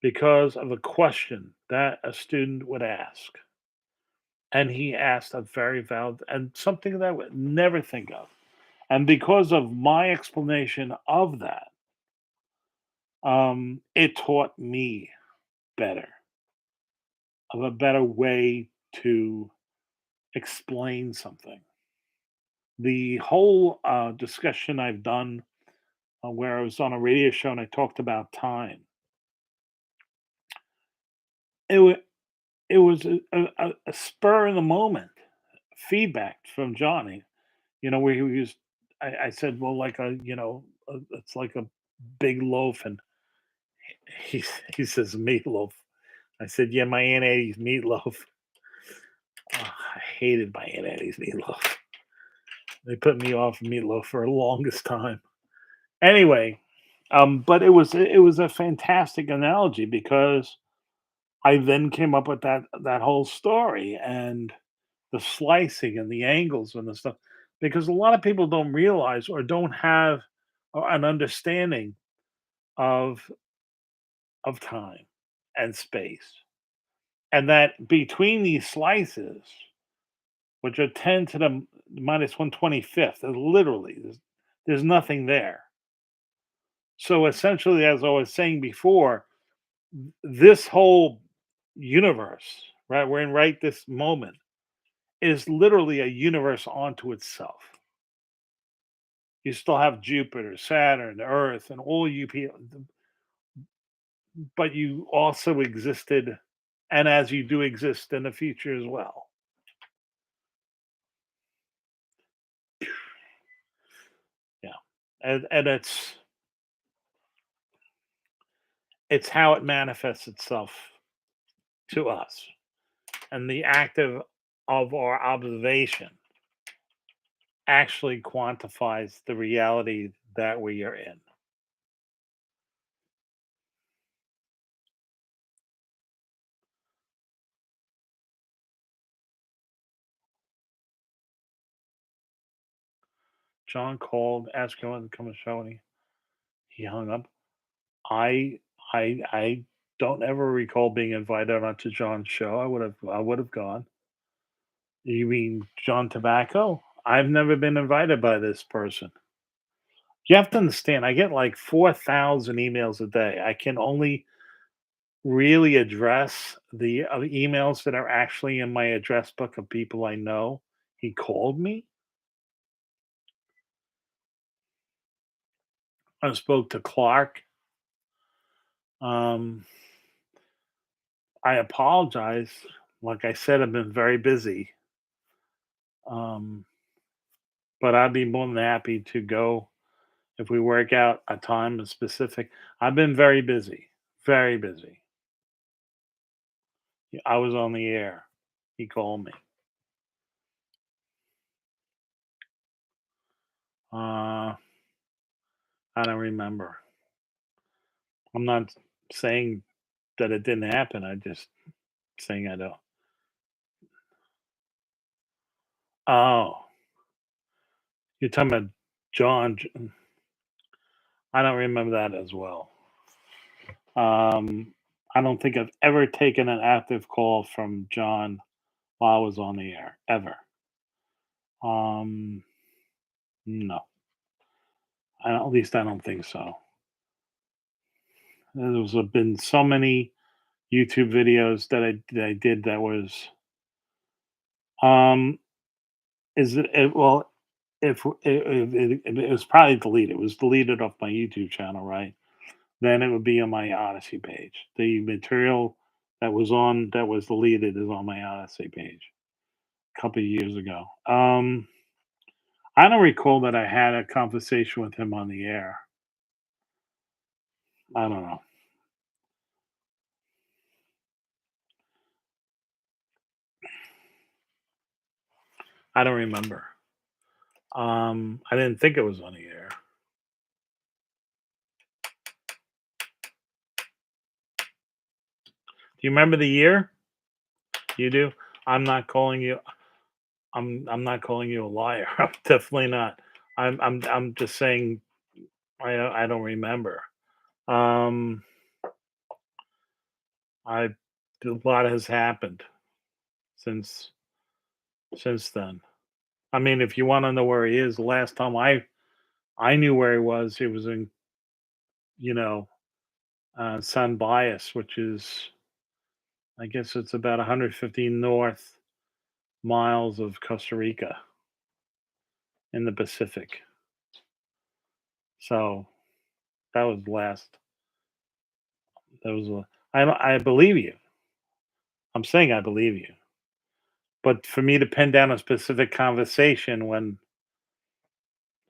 because of a question that a student would ask. And he asked a very valid and something that I would never think of. And because of my explanation of that, it taught me better, of a better way to explain something. The whole discussion I've done where I was on a radio show and I talked about time, it, wa- it was a spur in the moment feedback from Johnny, where he was, I said, well, like it's like a big loaf. And he, he says, meatloaf. I said, yeah, my Aunt Eddie's meatloaf. Oh, I hated my Aunt Eddie's meatloaf. They put me off meatloaf for the longest time. Anyway, but it was a fantastic analogy because I then came up with that whole story and the slicing and the angles and the stuff because a lot of people don't realize or don't have an understanding of time and space, and that between these slices, which are 10 to the minus 125th, literally there's nothing there. So essentially, as I was saying before, this whole universe, right, we're in right this moment, is literally a universe onto itself. You still have Jupiter, Saturn, Earth, and all you people, but you also existed, and as you do exist in the future as well. Yeah, and it's how it manifests itself to us, and the act of our observation actually quantifies the reality that we are in. John called, asked him to come to the show, and he hung up. I I don't ever recall being invited onto John's show. I would have gone. You mean John Tobacco? I've never been invited by this person. You have to understand, I get like 4,000 emails a day. I can only really address the emails that are actually in my address book of people I know. He called me. I spoke to Clark. Um, I apologize. Like I said, I've been very busy. Um, but I'd be more than happy to go if we work out a time specific. I've been very busy, very busy. I was on the air. He called me. Uh, I don't remember. I'm not saying that it didn't happen. I just saying I don't. Oh, you're talking about John. I don't remember that as well. I don't think I've ever taken an active call from John while I was on the air ever. Um, no, at least I don't think so. There's been so many YouTube videos that I did that was um is it well if it was probably deleted. It was deleted off my YouTube channel, right? Then it would be on my Odyssey page. The material that was deleted is on my Odyssey page a couple of years ago. I don't recall that I had a conversation with him on the air. I don't know. I don't remember. I didn't think it was on the air. Do you remember the year? You do? I'm not calling you I'm not calling you a liar. I'm definitely not. I'm just saying I don't remember. Um I A lot has happened since then. I mean, if you want to know where he is, the last time I knew where he was in, you know, San Bias, which is I guess it's about 150 north miles of Costa Rica in the Pacific. So that was last. That was. I believe you. I'm saying I believe you. But for me to pin down a specific conversation when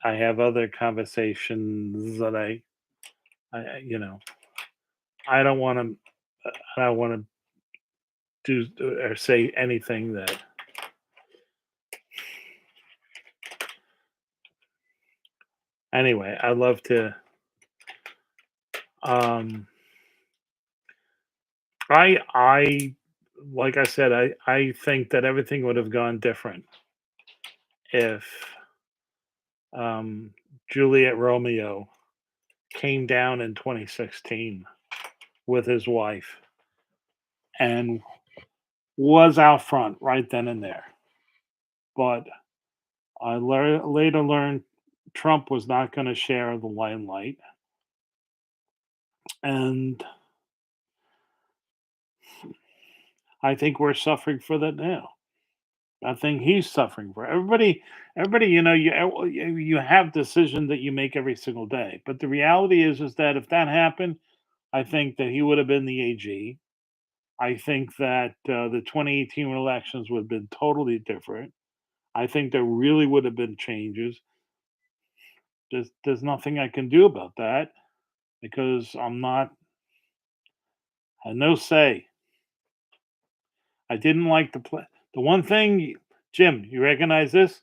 I have other conversations that you know, I don't want to. I don't want to do or say anything that. Anyway, I love to. Um, I like I said, I think that everything would have gone different if um, Juliet Romeo came down in 2016 with his wife and was out front right then and there. But later learned Trump was not going to share the limelight, and I think we're suffering for that now. I think he's suffering for everybody. Everybody, you have decisions that you make every single day. But the reality is that if that happened, I think that he would have been the AG. I think that the 2018 elections would have been totally different. I think there really would have been changes. There's nothing I can do about that because I'm not. I had no say. I didn't like the play. The one thing, Jim, you recognize this?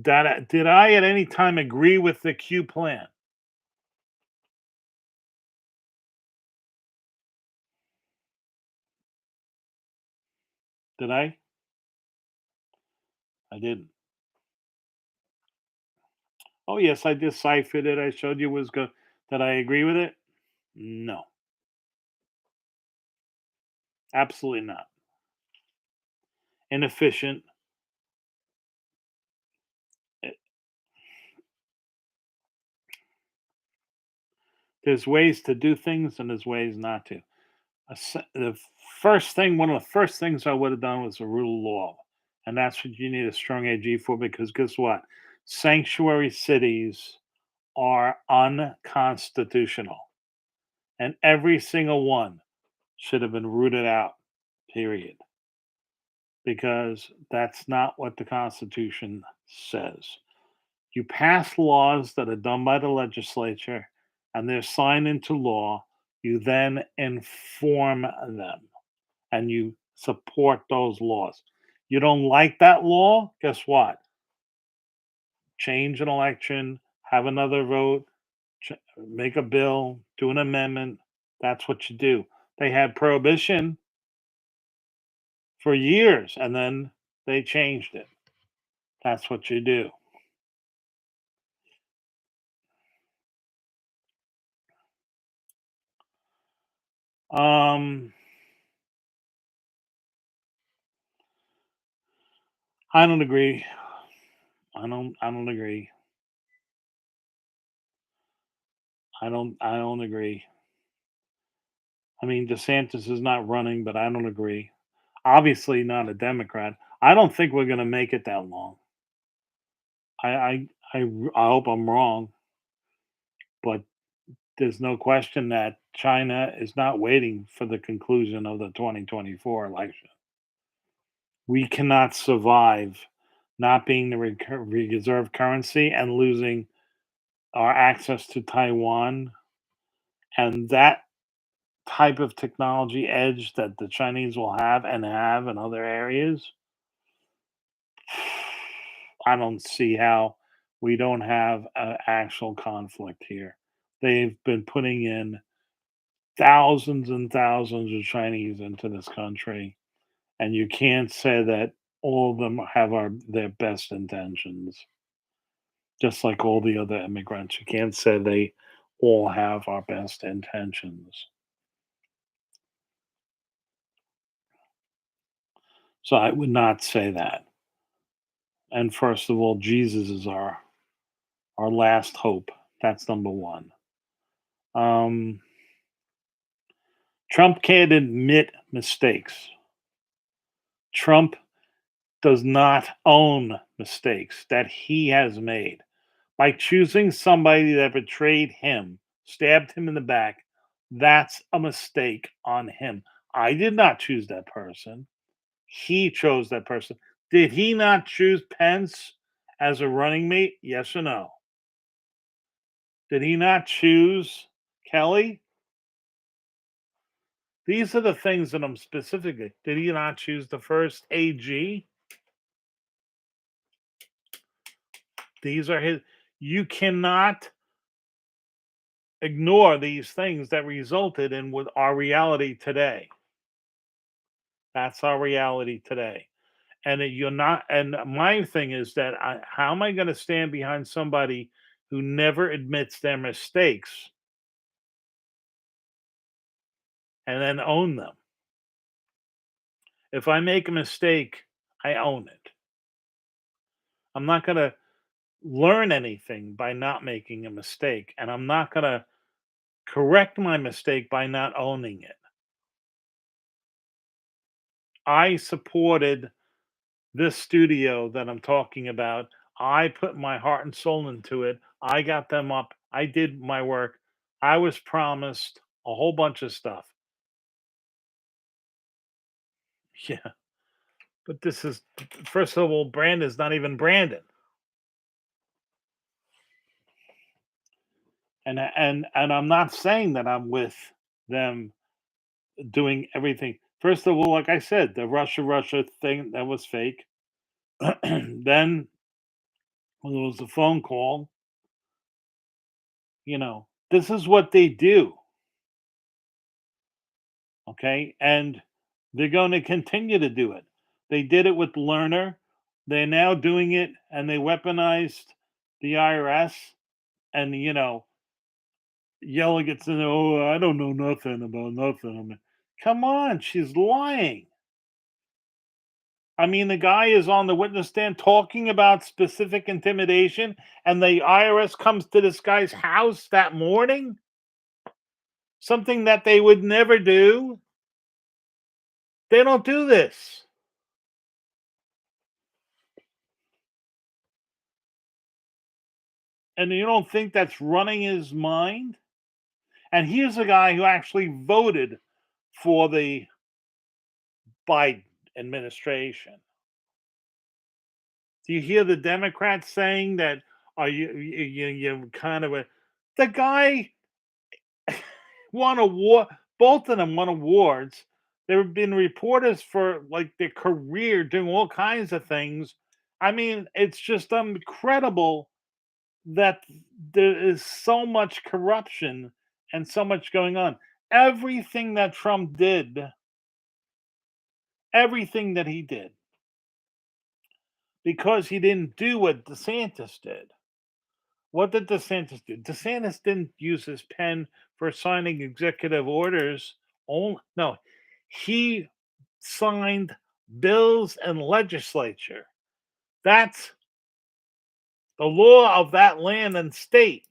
Did I at any time agree with the Q plan? Did I? I didn't. Oh yes, I deciphered it. I showed you was good. Did I agree with it? No, absolutely not. Inefficient. Eh, There's ways to do things and there's ways not to. The first thing, one of the first things I would have done was a rule of law, and that's what you need a strong AG for. Because guess what? Sanctuary cities are unconstitutional, and every single one should have been rooted out. Period. Because that's not what the Constitution says. You pass laws that are done by the legislature and they're signed into law. You then inform them and you support those laws. You don't like that law? Guess what? Change an election, have another vote, make a bill, do an amendment. That's what you do. They had prohibition for years and then they changed it. That's what you do. Um, I don't agree. I don't agree. I don't agree. I mean, DeSantis is not running, but I don't agree. Obviously not a Democrat. I don't think we're going to make it that long. I hope I'm wrong, but there's no question that China is not waiting for the conclusion of the 2024 election. We cannot survive not being the reserve currency and losing our access to Taiwan, and that type of technology edge that the Chinese will have and have in other areas, I don't see how we don't have an actual conflict here. They've been putting in thousands and thousands of Chinese into this country, and you can't say that all of them have their best intentions. Just like all the other immigrants, you can't say they all have our best intentions. So I would not say that. And first of all, Jesus is our last hope. That's number one. Um, Trump can't admit mistakes. Trump does not own mistakes that he has made. By choosing somebody that betrayed him, stabbed him in the back, that's a mistake on him. I did not choose that person. He chose that person. Did he not choose Pence as a running mate? Yes or no? Did he not choose Kelly? These are the things that I'm specifically. Did he not choose the first AG? These are his. You cannot ignore these things that resulted in with our reality today. That's our reality today. And you're not. And my thing is that how am I going to stand behind somebody who never admits their mistakes and then own them? If I make a mistake, I own it. I'm not going to learn anything by not making a mistake, and I'm not going to correct my mistake by not owning it. I supported this studio that I'm talking about. I put my heart and soul into it. I got them up. I did my work. I was promised a whole bunch of stuff. Yeah, but this is first of all, brand is not even branded, and I'm not saying that I'm with them doing everything. First of all, like I said, the Russia thing that was fake. Then when there was a phone call, this is what they do, okay? And they're going to continue to do it. They did it with Lerner. They're now doing it, and they weaponized the IRS. And Yella gets in. Oh, I don't know nothing about nothing. I mean, come on, she's lying. I mean, the guy is on the witness stand talking about specific intimidation, and the IRS comes to this guy's house that morning. Something that they would never do. They don't do this. And you don't think that's running his mind? And here's a guy who actually voted for the Biden administration. Do you hear the Democrats saying that? Are you kind of a the guy won award? Both of them won awards. There have been reporters for like their career doing all kinds of things. I mean, it's just incredible that there is so much corruption and so much going on. Everything that Trump did, everything that he did, because he didn't do what DeSantis did. What did DeSantis do? DeSantis didn't use his pen for signing executive orders. Oh no, he signed bills and legislature. That's the law of that land and state.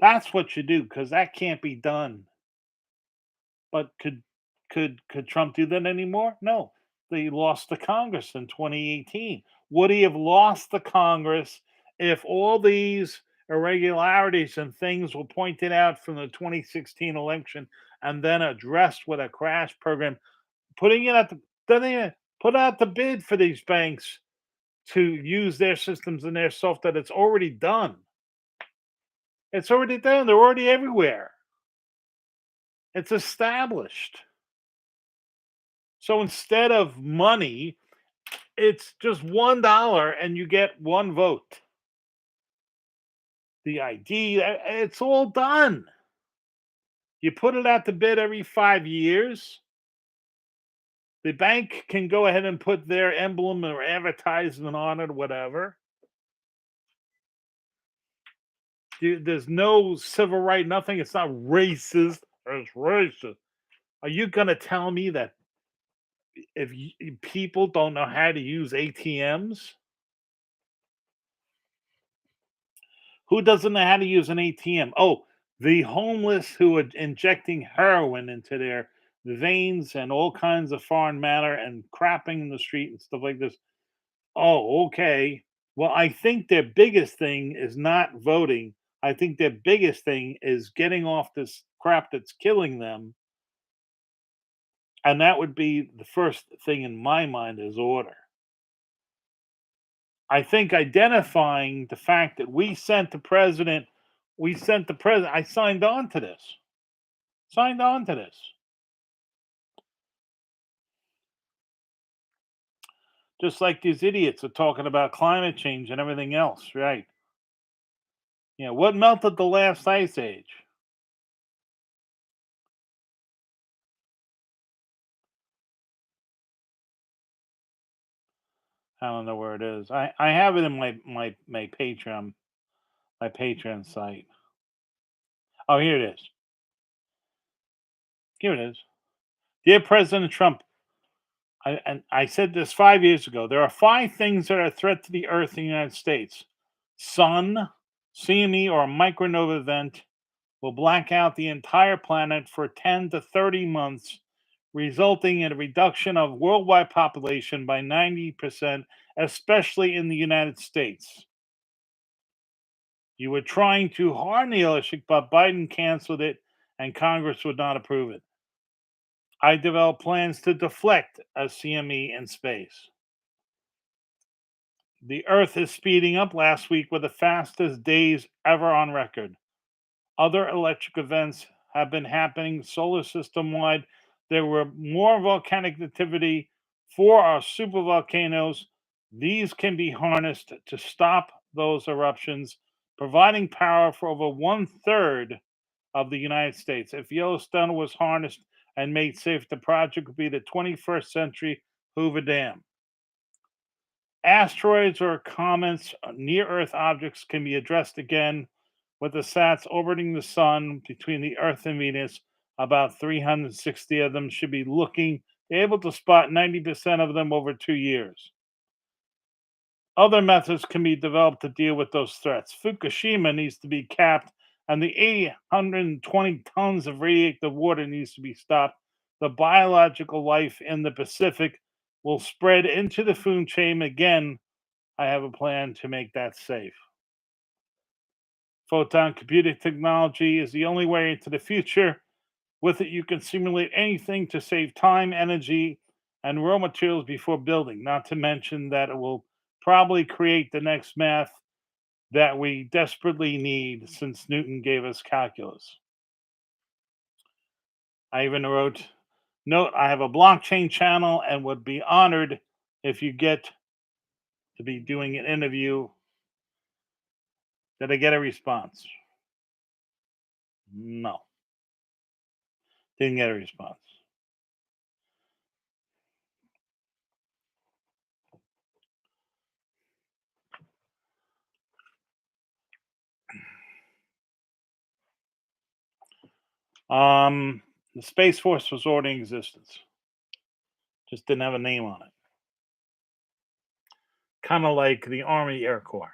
That's what you do because that can't be done. But could Trump do that anymore? No. They lost the Congress in 2018. Would he have lost the Congress if all these irregularities and things were pointed out from the 2016 election and then addressed with a crash program, putting it at the then they put out the bid for these banks to use their systems and their software that's already done. It's already done. They're already everywhere. It's established. So instead of money, it's just $1 and you get one vote. The ID, it's all done. You put it out to bid every 5 years. The bank can go ahead and put their emblem or advertisement on it, whatever. There's no civil right, nothing. It's not racist. It's racist. Are you going to tell me that if people don't know how to use ATMs? Who doesn't know how to use an ATM? Oh, the homeless who are injecting heroin into their veins and all kinds of foreign matter and crapping in the street and stuff like this. Oh, okay. Well, I think their biggest thing is not voting. I think their biggest thing is getting off this crap that's killing them. And that would be the first thing in my mind is order. I think identifying the fact that I signed on to this. Signed on to this. Just like these idiots are talking about climate change and everything else, right? What melted the last ice age? I don't know where it is. I have it in my Patreon site. Oh, here it is. Here it is. Dear President Trump, I said this 5 years ago. There are five things that are a threat to the Earth in the United States: sun, CME, or a micronova event will black out the entire planet for 10 to 30 months, resulting in a reduction of worldwide population by 90%, especially in the United States. You were trying to harden the electric, but Biden canceled it and Congress would not approve it. I developed plans to deflect a CME in space. The Earth is speeding up last week with the fastest days ever on record. Other electric events have been happening solar system wide. There were more volcanic activity for our supervolcanoes. These can be harnessed to stop those eruptions, providing power for over one third of the United States. If Yellowstone was harnessed and made safe, the project would be the 21st century Hoover Dam. Asteroids or comets, near Earth objects can be addressed again with the sats orbiting the sun between the Earth and Venus. About 360 of them should be able to spot 90% of them over 2 years. Other methods can be developed to deal with those threats. Fukushima needs to be capped, and the 820 tons of radioactive water needs to be stopped. The biological life in the Pacific will spread into the food chain again. I have a plan to make that safe. Photon computing technology is the only way into the future. With it, you can simulate anything to save time, energy, and raw materials before building, not to mention that it will probably create the next math that we desperately need since Newton gave us calculus. I even note I have a blockchain channel and would be honored if you get to be doing an interview that I get a response. No, didn't get a response. The Space Force was already in existence, just didn't have a name on it. Kind of like the Army Air Corps.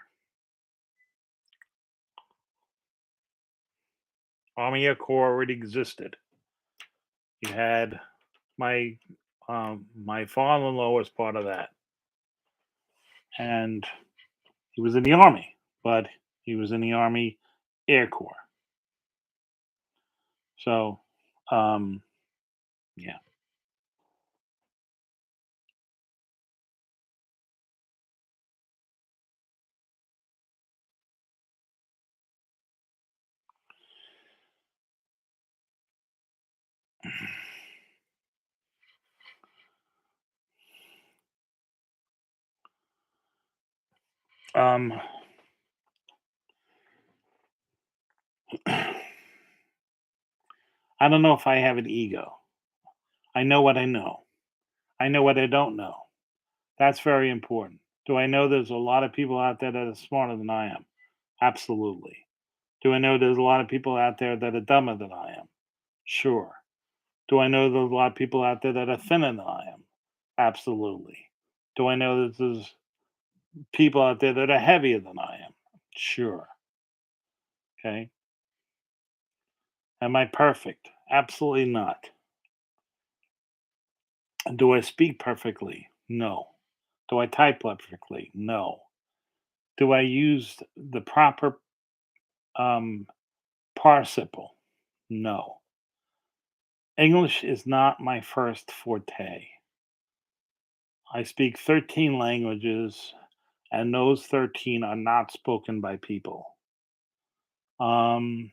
Army Air Corps already existed. You had my my father-in-law was part of that, and he was in the Army, but he was in the Army Air Corps. So, um, yeah. Um, I don't know if I have an ego. I know what I know. I know what I don't know. That's very important. Do I know there's a lot of people out there that are smarter than I am? Absolutely. Do I know there's a lot of people out there that are dumber than I am? Sure. Do I know there's a lot of people out there that are thinner than I am? Absolutely. Do I know that there's people out there that are heavier than I am? Sure. Okay. Am I perfect? Absolutely not. Do I speak perfectly? No. Do I type perfectly? No. Do I use the proper um, participle? No. English is not my first forte. I speak 13 languages, and those 13 are not spoken by people. Um,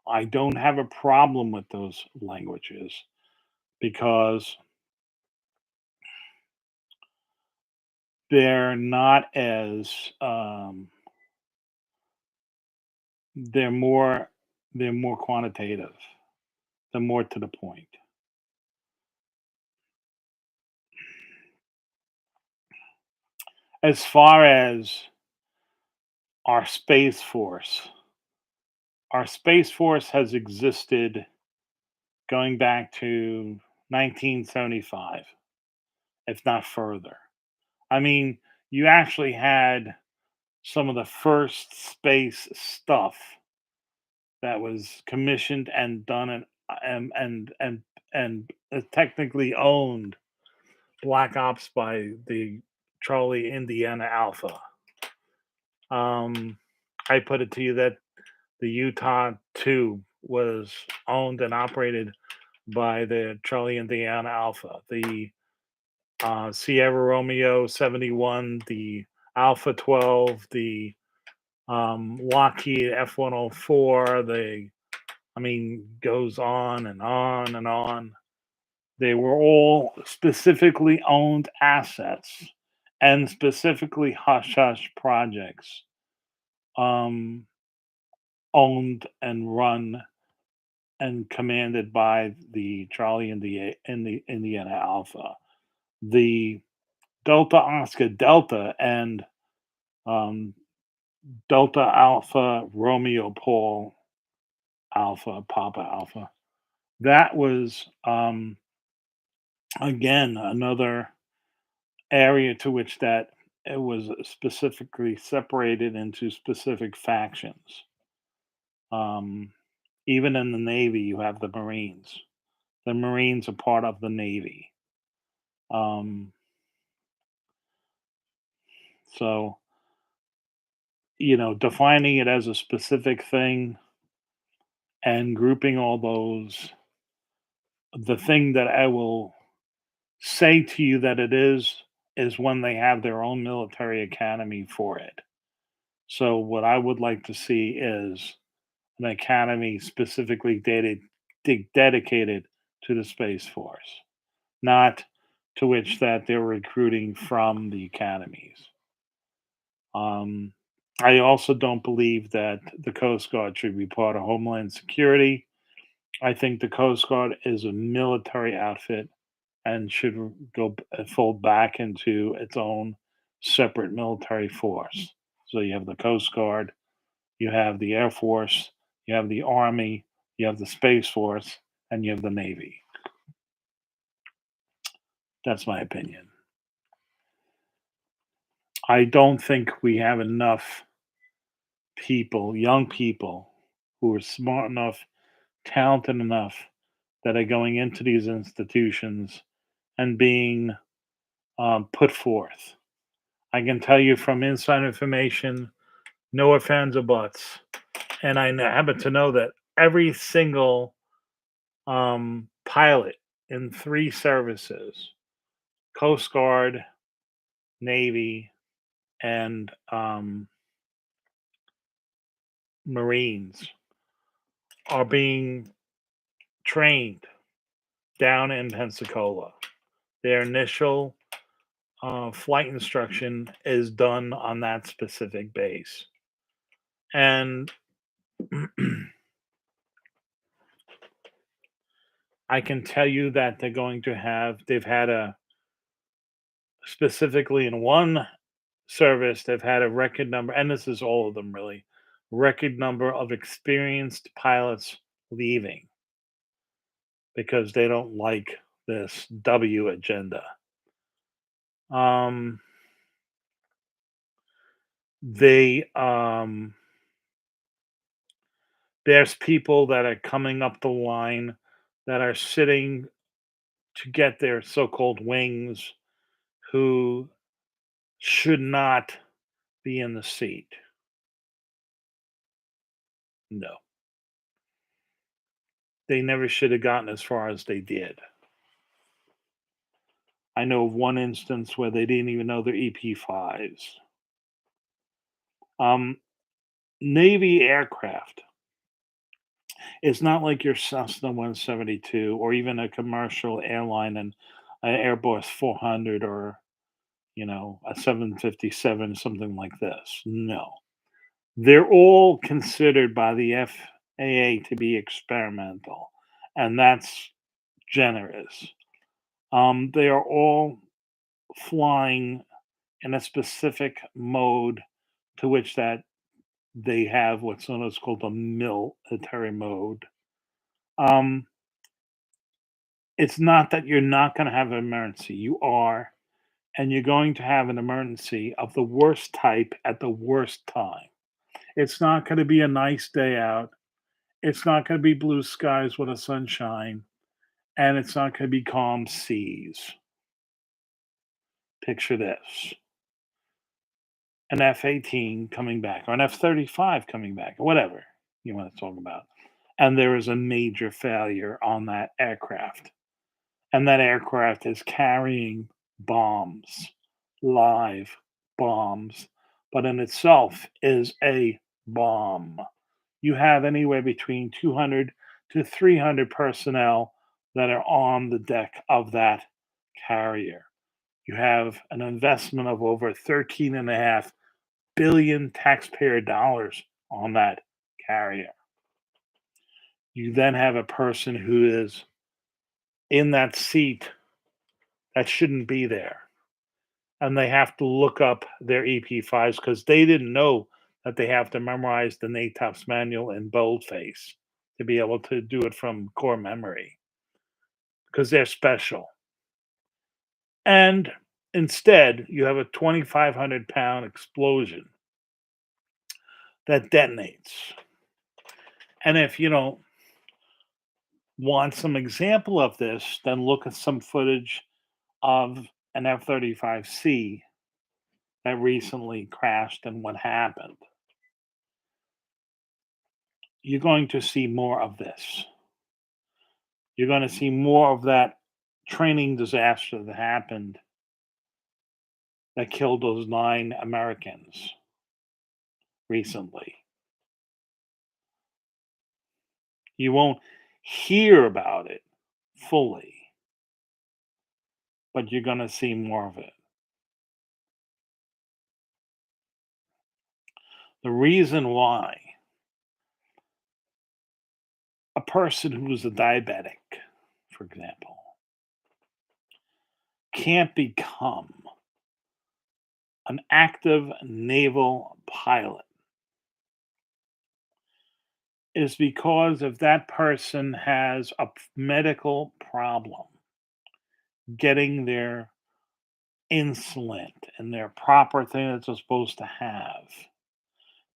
I don't have a problem with those languages because they're not as they're more they're more quantitative. They're more to the point. As far as our space force, our space force has existed going back to 1975, if not further. I mean, you actually had some of the first space stuff that was commissioned and done and technically owned Black Ops by the Charlie Indiana Alpha. I put it to you that the Utah 2 was owned and operated by the Charlie Indiana Alpha. The Sierra Romeo 71, the Alpha 12, the Lockheed F-104, I mean, goes on and on and on. They were all specifically owned assets and specifically hush hush projects, um, owned and run and commanded by the Charlie and the Indiana Alpha. The Delta Oscar Delta and um, Delta Alpha Romeo Paul Alpha Papa Alpha. That was again another area to which that it was specifically separated into specific factions. Um, Even in the Navy, you have the Marines. The Marines are part of the Navy. Um, so, defining it as a specific thing and grouping all those, the thing that I will say to you that it is when they have their own military academy for it. So, what I would like to see is an academy specifically dedicated to the Space Force, not to which that they're recruiting from the academies. Um, I also don't believe that the Coast Guard should be part of Homeland Security. I think the Coast Guard is a military outfit and should fold back into its own separate military force. So you have the Coast Guard, you have the Air Force, you have the Army, you have the Space Force, and you have the Navy. That's my opinion. I don't think we have enough people, young people, who are smart enough, talented enough, that are going into these institutions and being put forth. I can tell you from inside information, no offense or buts, and I happen to know that every single pilot in three services, Coast Guard, Navy, and Marines, are being trained down in Pensacola. Their initial flight instruction is done on that specific base. And I can tell you that they've had a specifically in one service, they've had a record number, and this is all of them really, record number of experienced pilots leaving because they don't like this W agenda. Um, they there's people that are coming up the line that are sitting to get their so-called wings who should not be in the seat. No, they never should have gotten as far as they did. I know of one instance where they didn't even know their EP5s. Um, Navy aircraft. It's not like your Cessna 172 or even a commercial airline and an Airbus 400 or a 757, something like this. No, they're all considered by the FAA to be experimental, and that's generous. They are all flying in a specific mode to which that they have what's known as called a military mode. Um, it's not that you're not going to have an emergency. You are, and you're going to have an emergency of the worst type at the worst time. It's not going to be a nice day out. It's not going to be blue skies with a sunshine, and it's not going to be calm seas. Picture this: an F-18 coming back, or an F-35 coming back, or whatever you want to talk about, and there is a major failure on that aircraft, and that aircraft is carrying bombs, live bombs, but in itself is a bomb. You have anywhere between 200 to 300 personnel that are on the deck of that carrier. You have an investment of over 13.5 billion taxpayer dollars on that carrier. You then have a person who is in that seat that shouldn't be there. And they have to look up their EP5s because they didn't know that they have to memorize the NATOPS manual in boldface to be able to do it from core memory because they're special. And instead, you have a 2,500-pound explosion that detonates. And if you don't want some example of this, then look at some footage of an F-35C that recently crashed and what happened. You're going to see more of this. You're going to see more of that training disaster that happened that killed those 9 Americans recently. You won't hear about it fully, but you're going to see more of it. The reason why a person who's a diabetic, for example, can't become an active naval pilot is because if that person has a medical problem getting their insulin and their proper thing that they're supposed to have,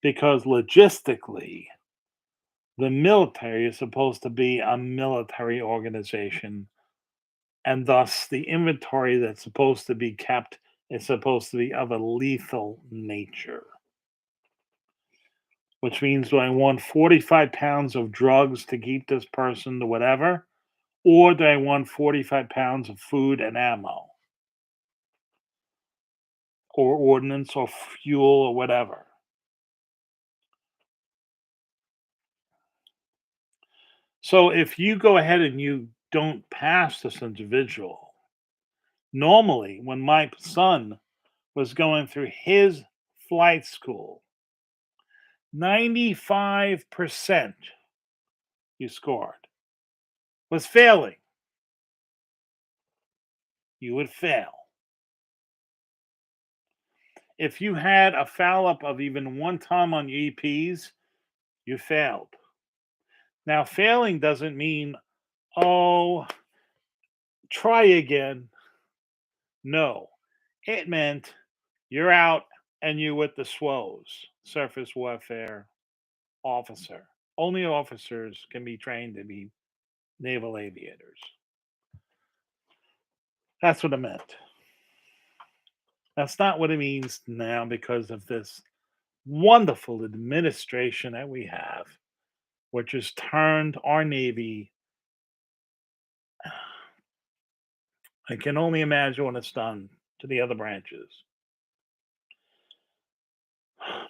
because logistically, the military is supposed to be a military organization, and thus the inventory that's supposed to be kept is supposed to be of a lethal nature. Which means, do I want 45 pounds of drugs to keep this person to whatever? Or do I want 45 pounds of food and ammo? Or ordnance or fuel or whatever? So if you go ahead and you don't pass this individual, normally when my son was going through his flight school, 95% you scored was failing. you would fail. If you had a foul up of even one time on your EPs, you failed. Now, failing doesn't mean, oh, try again. No, it meant you're out and you're with the SWOs, surface warfare officer. Only officers can be trained to be naval aviators. That's what it meant. That's not what it means now because of this wonderful administration that we have, which has turned our Navy. I can only imagine what it's done to the other branches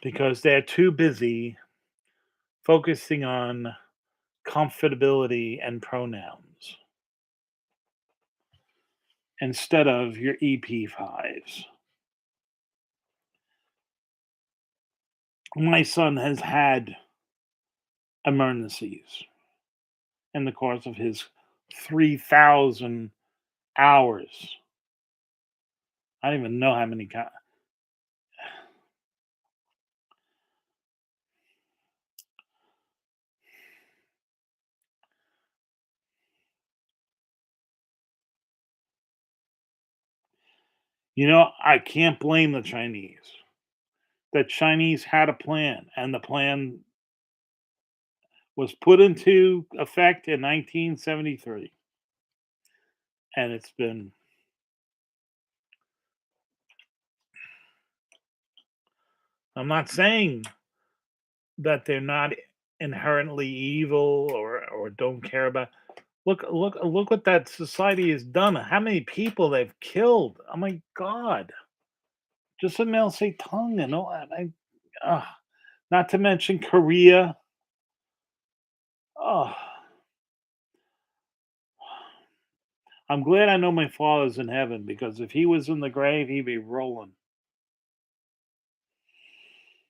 because they're too busy focusing on comfortability and pronouns instead of your EP5s. My son has had emergencies in the course of his 3,000 hours. I don't even know how many. I can't blame the Chinese. The Chinese had a plan, and the plan was put into effect in 1973. And it's been, I'm not saying that they're not inherently evil or don't care about. Look what that society has done. How many people they've killed. Oh my God. Just a Mao Zedong and all that. Not to mention Korea. Oh, I'm glad I know my father's in heaven because if he was in the grave, he'd be rolling.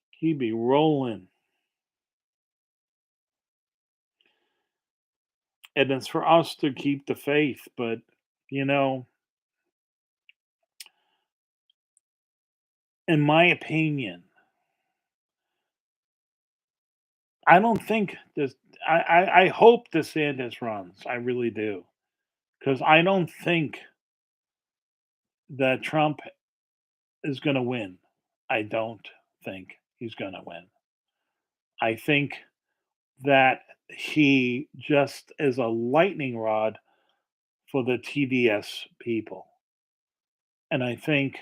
He'd be rolling. And it's for us to keep the faith. But, you know, in my opinion, I don't think this. I hope DeSantis runs. I really do. Because I don't think that Trump is going to win. I don't think he's going to win. I think that he just is a lightning rod for the TDS people. And I think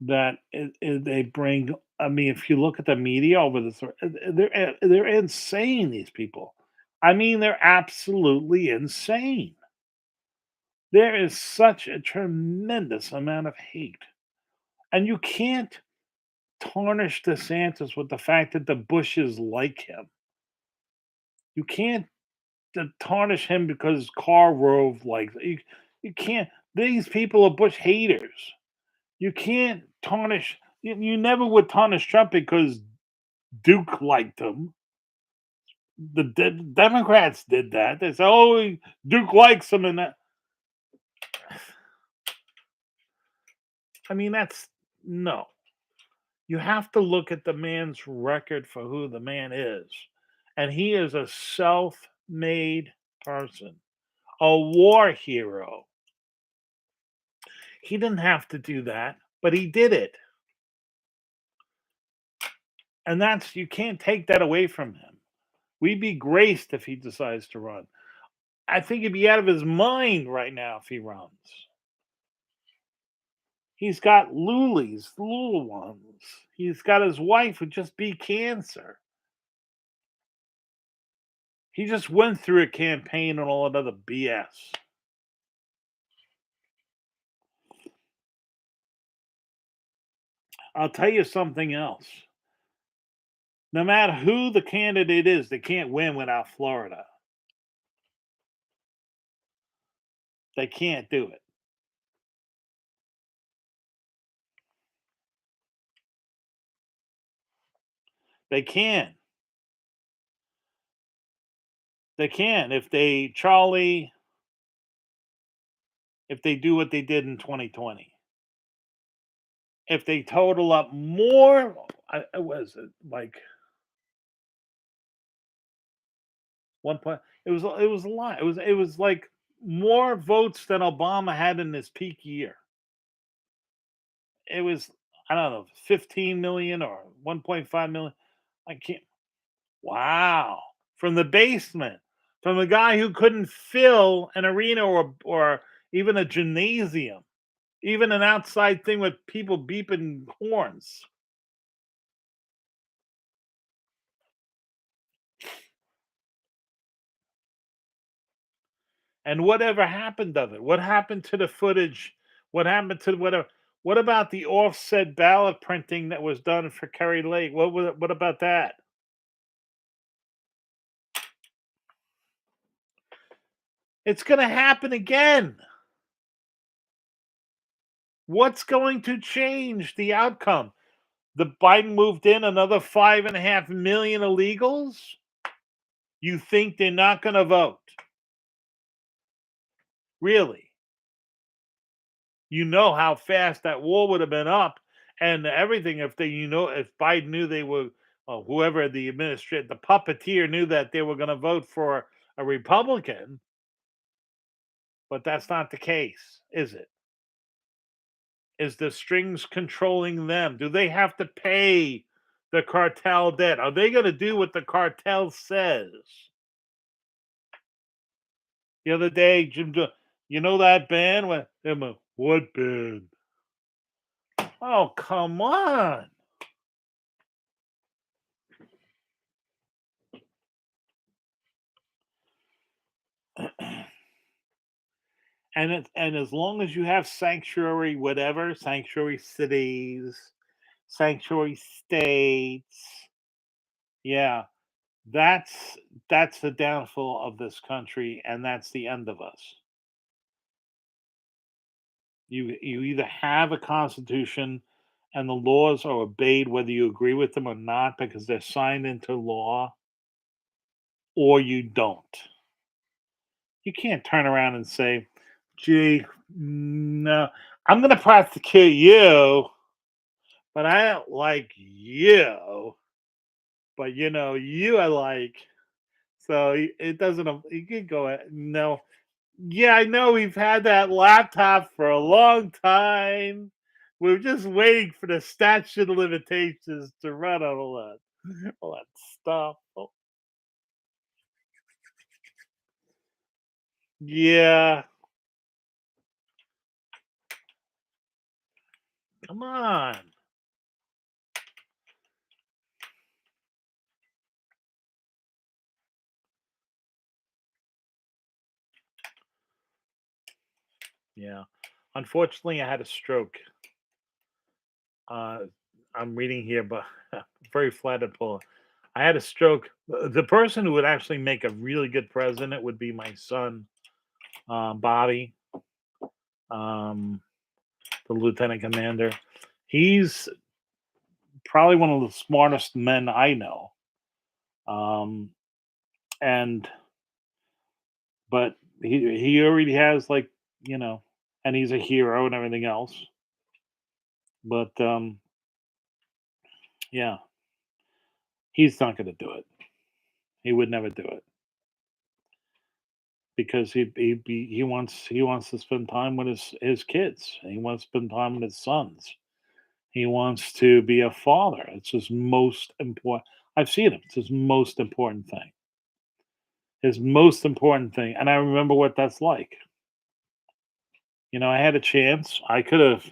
that they bring. I mean, if you look at the media over this, they're insane. These people. I mean, they're absolutely insane. There is such a tremendous amount of hate, and you can't tarnish DeSantis with the fact that the Bushes like him. You can't tarnish him because Karl Rove likes it. You can't. These people are Bush haters. You can't tarnish. You never would tarnish Trump because Duke liked him. The Democrats did that. They said, "Oh, Duke likes him," and that. I mean, that's no. You have to look at the man's record for who the man is, and he is a self-made person, a war hero. He didn't have to do that, but he did it. And that's you can't take that away from him. We'd be graced if he decides to run. I think he'd be out of his mind right now if he runs. He's got Lulies, little ones. He's got his wife who just beat cancer. He just went through a campaign and all that other BS. I'll tell you something else. No matter who the candidate is, they can't win without Florida. They can't do it. They can. They can. If they Charlie, if they do what they did in 2020. If they total up more, was it like 1 point? It was a lot. It was like more votes than Obama had in his peak year. It was, I don't know, 15 million or 1.5 million. I can't. Wow. From the basement, from the guy who couldn't fill an arena or even a gymnasium, even an outside thing with people beeping horns. And whatever happened of it? What happened to the footage? What happened to whatever? What about the offset ballot printing that was done for Kerry Lake? What about that? It's going to happen again. What's going to change the outcome? The Biden moved in another 5.5 million illegals. You think they're not going to vote? Really? You know how fast that wall would have been up and everything if if Biden knew they were, whoever the administrator, the puppeteer knew that they were going to vote for a Republican, but that's not the case, is it? Is the strings controlling them? Do they have to pay the cartel debt? Are they going to do what the cartel says? The other day, you know that band? What band? Oh, come on. And as long as you have sanctuary, whatever, sanctuary cities, sanctuary states, yeah, that's that's the downfall of this country, and that's the end of us. You either have a constitution and the laws are obeyed whether you agree with them or not because they're signed into law, or you don't. You can't turn around and say, "Gee, no, I'm going to prosecute you, but I don't like you. But you I like." So it doesn't. You can go. No, yeah, I know we've had that laptop for a long time. We're just waiting for the statute of limitations to run on all that stuff. Oh, yeah, come on. Yeah. Unfortunately, I had a stroke. Uh, I'm reading here, but very flattered, Paul. I had a stroke. The person who would actually make a really good president would be my son, Bobby, um, the lieutenant commander. He's probably one of the smartest men I know. Um, and but he already has like you know, and he's a hero and everything else. But yeah, he's not going to do it. He would never do it because he wants to spend time with his kids. He wants to spend time with his sons. He wants to be a father. It's his most important. I've seen him. It's his most important thing. His most important thing, and I remember what that's like. I had a chance. I could have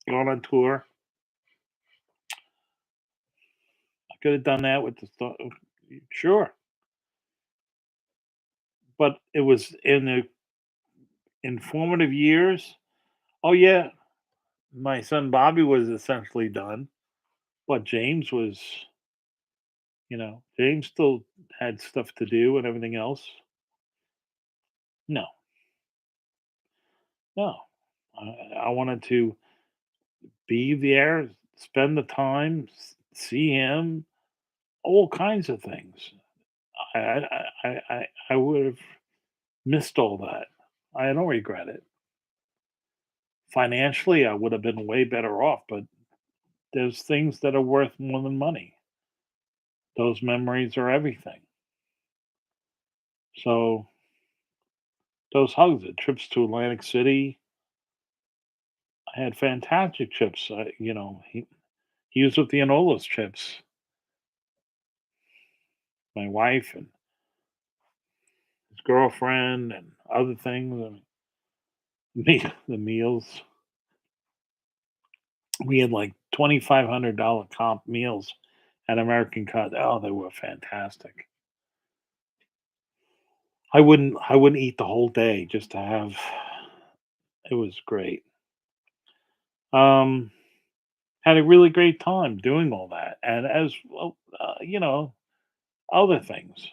gone on tour. I could have done that with the sure, but it was in the informative years. Oh yeah, my son Bobby was essentially done, but James still had stuff to do and everything else. No, no, I wanted to be there, spend the time, see him, all kinds of things. I would have missed all that. I don't regret it. Financially, I would have been way better off, but there's things that are worth more than money. Those memories are everything. So those hugs, the trips to Atlantic City, I had fantastic trips. He was with me on all those trips. My wife and his girlfriend and other things. And the meals. We had like $2,500 comp meals at American Cut. Oh, they were fantastic. I wouldn't eat the whole day just to have. It was great. Um, had a really great time doing all that, and as well, other things.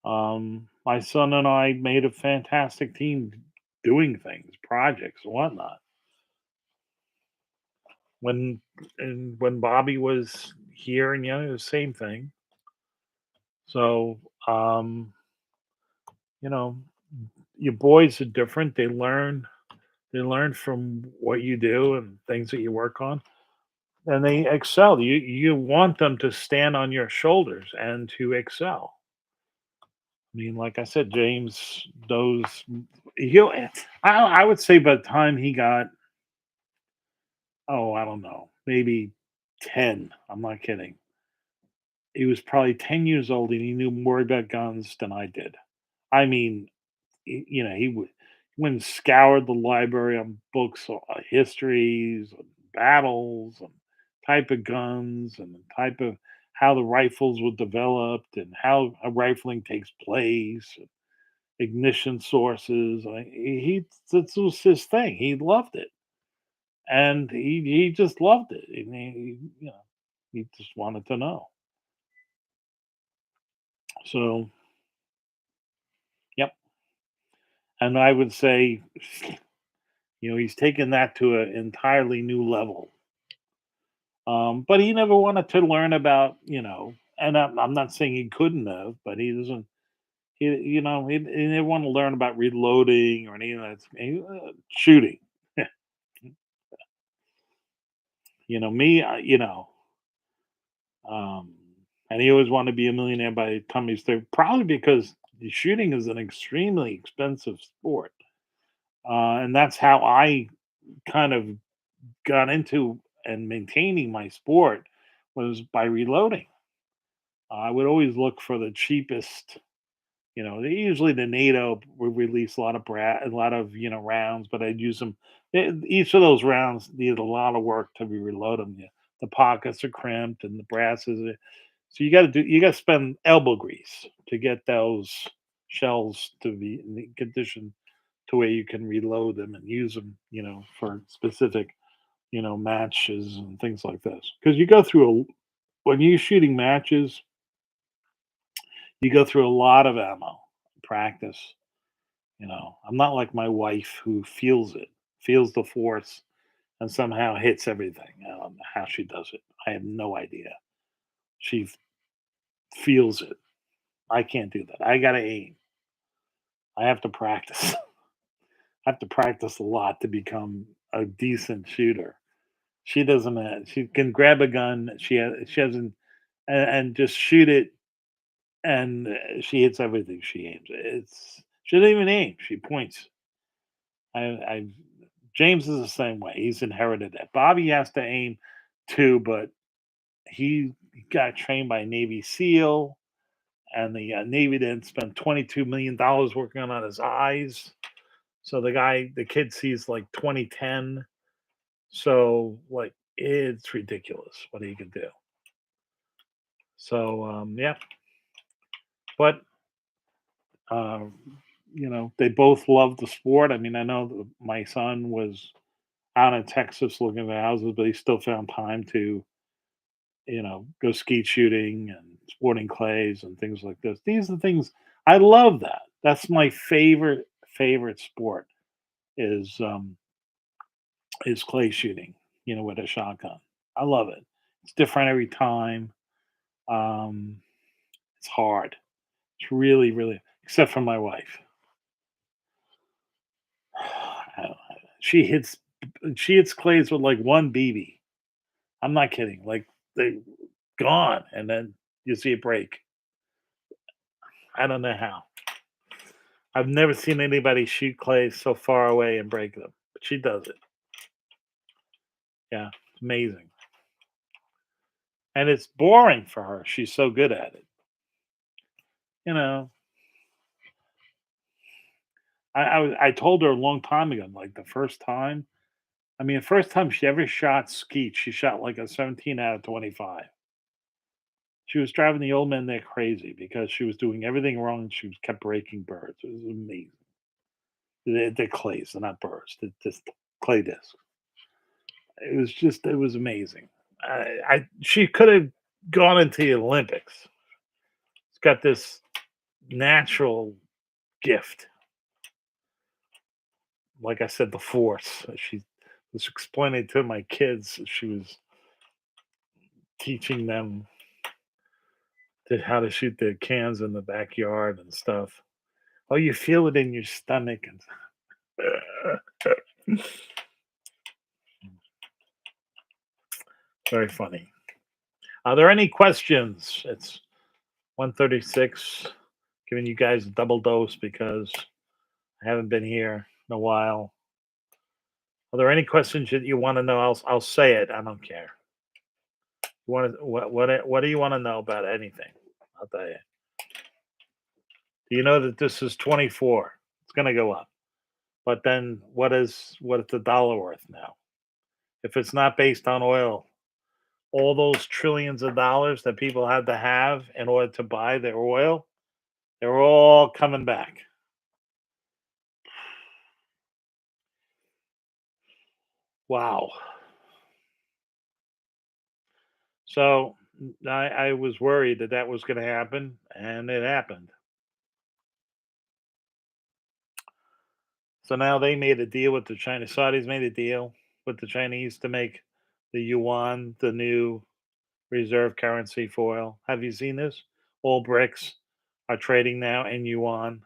My son and I made a fantastic team doing things, projects, and whatnot. When when Bobby was here, and it was the same thing. So, you know, your boys are different. They learn from what you do and things that you work on, and they excel. You want them to stand on your shoulders and to excel. I mean, like I said, James, those you I would say by the time he got, oh, I don't know, maybe 10. I'm not kidding. He was probably 10 years old and he knew more about guns than I did. I mean, he would went and scoured the library on books, histories, and battles, and type of guns, and the type of how the rifles were developed, and how rifling takes place, and ignition sources. This was his thing. He loved it, and he just loved it. And he just wanted to know. So, yep. And I would say, he's taken that to an entirely new level. But he never wanted to learn about, and I'm not saying he couldn't have, but he doesn't. He didn't want to learn about reloading or any of that. Shooting. Me. Um, and he always wanted to be a millionaire by the time he's there. Probably because the shooting is an extremely expensive sport, and that's how I kind of got into and maintaining my sport was by reloading. I would always look for the cheapest. Usually the NATO would release a lot of a lot of rounds, but I'd use them. Each of those rounds needed a lot of work to be reload them. The pockets are crimped and the brasses. So you got to spend elbow grease to get those shells to be in the condition to where you can reload them and use them. For specific matches and things like this. Because when you're shooting matches, you go through a lot of ammo practice. I'm not like my wife who feels the force, and somehow hits everything. I don't know how she does it. I have no idea. She feels it. I can't do that. I gotta aim. I have to practice. I have to practice a lot to become a decent shooter. She doesn't. She can grab a gun. She hasn't and just shoot it, and she hits everything she aims. She doesn't even aim. She points. I James is the same way. He's inherited that. Bobby has to aim too, but he got trained by a Navy SEAL, and the Navy then spent $22 million working on his eyes. So the kid sees like 2010. So like it's ridiculous what he can do. So yeah, but uh, they both love the sport. I mean, I know that my son was out in Texas looking at houses, but he still found time to, go skeet shooting and sporting clays and things like this. These are the things I love. That's my favorite sport is clay shooting. With a shotgun. I love it. It's different every time. Um, it's hard. It's really, really, except for my wife. She hits she hits clays with like one BB. I'm not kidding. Like they gone, and then you see it break. I don't know how. I've never seen anybody shoot clays so far away and break them, but she does it. Yeah, it's amazing. And it's boring for her. She's so good at it. You know, I told her a long time ago, like the first time. I mean, the first time she ever shot skeet, she shot like a 17 out of 25. She was driving the old man there crazy because she was doing everything wrong and she was kept breaking birds. It was amazing. They're clays, they're not birds. They're just clay discs. It was amazing. She could have gone into the Olympics. It's got this natural gift. Like I said, the force. She was explaining to my kids. She was teaching them how to shoot the cans in the backyard and stuff. Oh, you feel it in your stomach and very funny. Are there any questions? It's 1:36. Giving you guys a double dose because I haven't been here in a while. Are there any questions that you want to know? I'll say it. I don't care. You want to, what do you want to know about anything? I'll tell you. Do you know that this is 24? It's going to go up. But then what is the dollar worth now? If it's not based on oil, all those trillions of dollars that people had to have in order to buy their oil, they're all coming back. Wow. So I was worried that that was going to happen, and it happened. So now they made a deal with the China. Saudis made a deal with the Chinese to make the yuan the new reserve currency for oil. Have you seen this? All BRICS are trading now in yuan.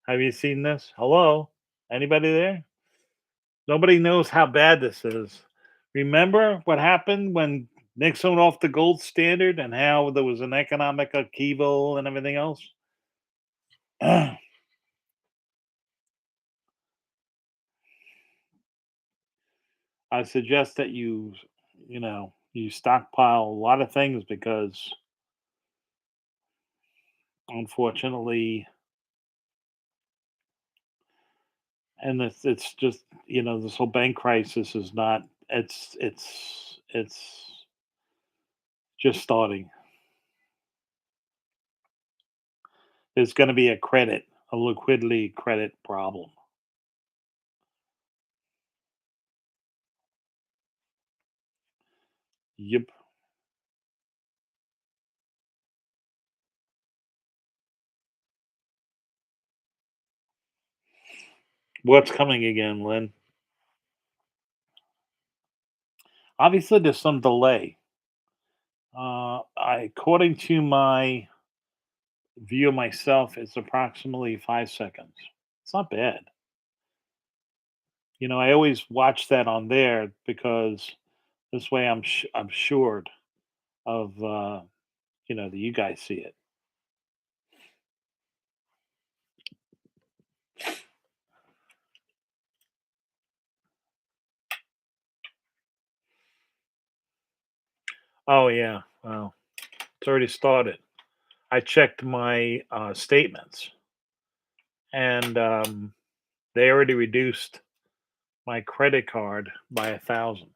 Have you seen this? Hello? Anybody there? Nobody knows how bad this is. Remember what happened when Nixon went off the gold standard and how there was an economic upheaval and everything else? I suggest that you stockpile a lot of things because unfortunately, and it's just, this whole bank crisis is not, it's just starting. There's going to be a liquidity credit problem. Yep. What's coming again, Lynn? Obviously, there's some delay. According to my view of myself, it's approximately 5 seconds. It's not bad. I always watch that on there because this way I'm assured of that you guys see it. Oh yeah, well, it's already started. I checked my statements, and they already reduced my credit card by $1,000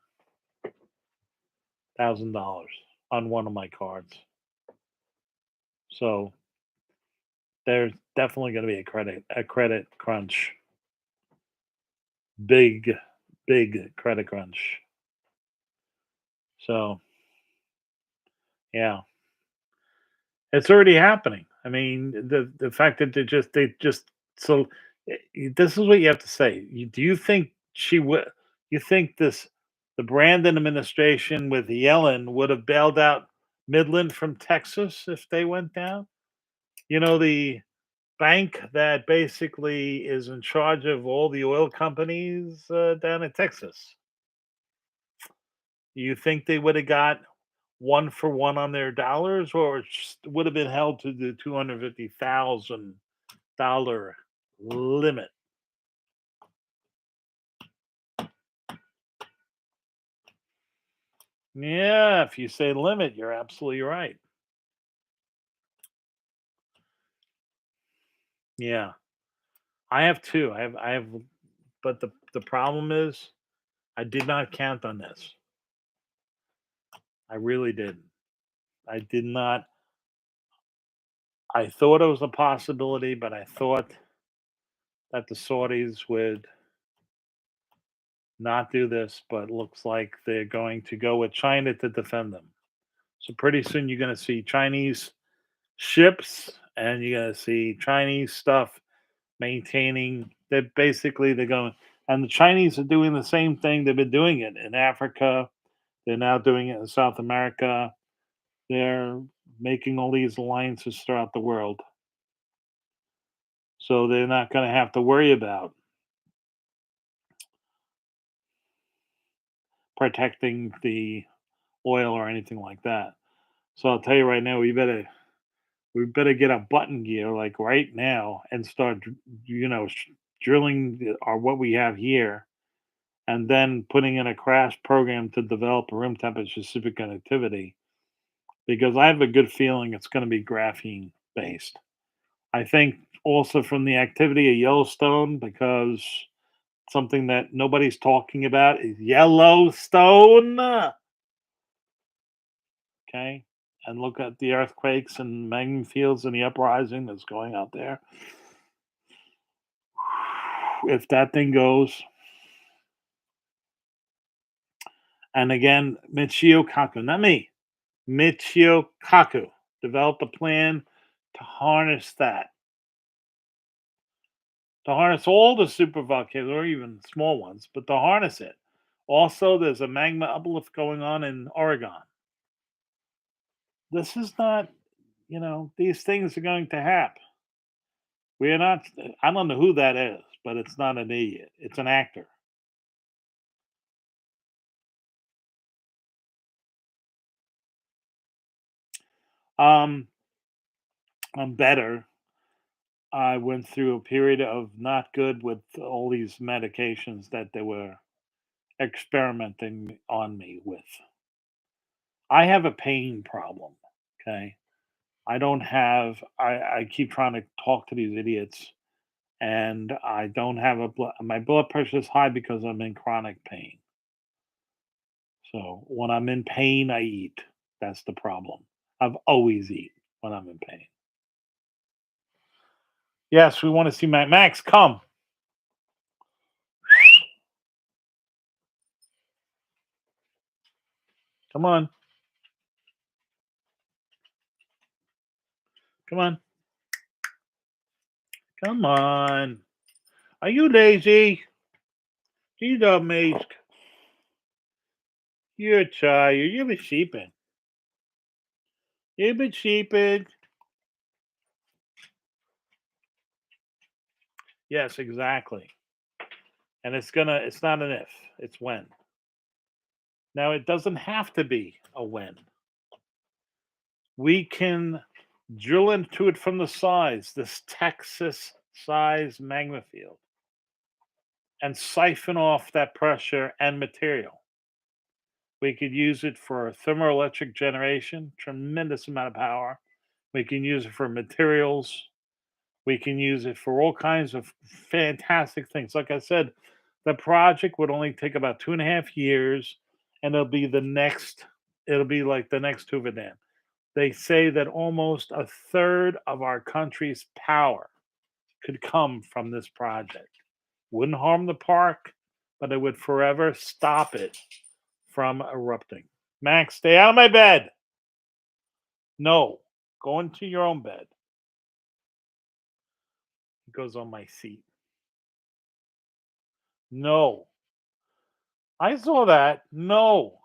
on one of my cards. So there's definitely going to be a credit crunch, big big credit crunch. So yeah, it's already happening. I mean, the fact that they just so this is what you have to say. Do you think she would? You think the Brandon administration with Yellen would have bailed out Midland from Texas if they went down? You know the bank that basically is in charge of all the oil companies down in Texas. You think they would have got one for one on their dollars, or it would have been held to the $250,000 limit? Yeah, if you say limit, you're absolutely right. Yeah, I have two. I have, but the problem is I did not count on this. I really didn't. I did not. I thought it was a possibility, but I thought that the Saudis would not do this, but looks like they're going to go with China to defend them. So pretty soon you're going to see Chinese ships and you're going to see Chinese stuff maintaining that basically they're going, and the Chinese are doing the same thing. They've been doing it in Africa. They're now doing it in South America. They're making all these alliances throughout the world. So they're not going to have to worry about protecting the oil or anything like that. So I'll tell you right now, we better get a button gear like right now and start, drilling our what we have here, and then putting in a crash program to develop room temperature superconductivity. Because I have a good feeling it's going to be graphene based. I think also from the activity of Yellowstone, because something that nobody's talking about is Yellowstone. Okay. And look at the earthquakes and magma fields and the uprising that's going out there. If that thing goes, and again, Michio Kaku, not me, Michio Kaku developed a plan to harness that, to harness all the super volcanoes or even small ones, but to harness it. Also, there's a magma uplift going on in Oregon. This is not, these things are going to happen. We are not, I don't know who that is, but it's not an idiot. It's an actor. Um, I'm better. I went through a period of not good with all these medications that they were experimenting on me with. I have a pain problem. Okay. I keep trying to talk to these idiots, and I don't have my blood pressure is high because I'm in chronic pain. So when I'm in pain, I eat. That's the problem. I've always eat when I'm in pain. Yes, we want to see Max. Come. Come on. Come on. Come on. Are you lazy? You don't make. You're tired. You've been sleeping. You've been sleeping. Yes, exactly. And it's not an if, it's when. Now it doesn't have to be a when. We can drill into it from the sides, this Texas size magma field, and siphon off that pressure and material. We could use it for thermoelectric generation, tremendous amount of power. We can use it for materials. We can use it for all kinds of fantastic things. Like I said, the project would only take about 2.5 years, and it'll be like the next Hoover Dam. They say that almost a third of our country's power could come from this project. Wouldn't harm the park, but it would forever stop it from erupting. Max, stay out of my bed. No, go into your own bed. He goes on my seat. No, I saw that. No.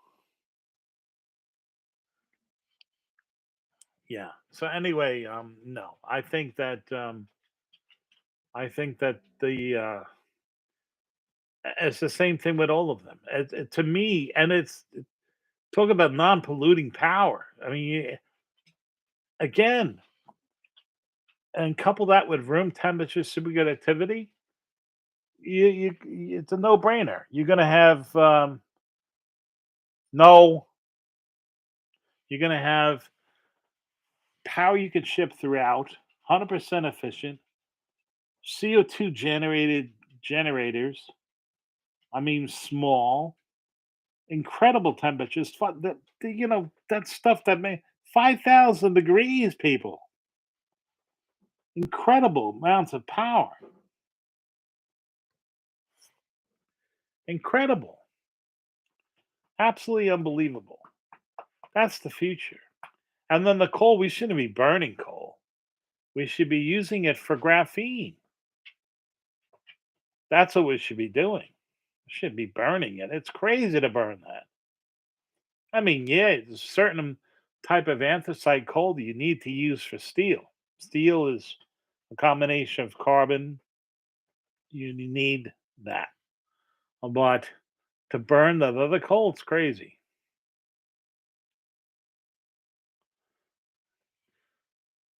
Yeah. So anyway, no. I think that I think that it's the same thing with all of them. To me, and it's talk about non-polluting power. I mean, again, and couple that with room temperature superconductivity, it's a no-brainer. You're going to have no, you're going to have power you can ship throughout, 100% efficient, CO2 generated generators. I mean, small, incredible temperatures. That stuff that may 5,000 degrees, people. Incredible amounts of power. Incredible. Absolutely unbelievable. That's the future. And then the coal, we shouldn't be burning coal. We should be using it for graphene. That's what we should be doing. We should be burning it. It's crazy to burn that. I mean, yeah, there's a certain type of anthracite coal that you need to use for steel. Steel is a combination of carbon. You need that. But to burn the other coal, it's crazy.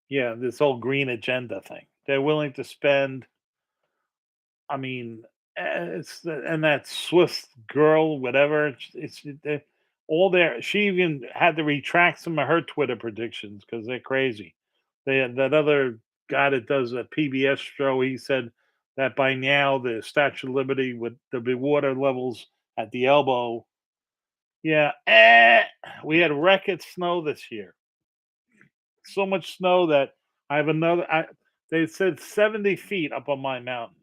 Yeah, this whole green agenda thing. They're willing to spend, I mean, and that Swiss girl, whatever. All there. She even had to retract some of her Twitter predictions because they're crazy. That other guy that does a PBS show, he said that by now the Statue of Liberty would there be water levels at the elbow. Yeah, we had record snow this year. So much snow that I have another. They said 70 feet up on my mountain.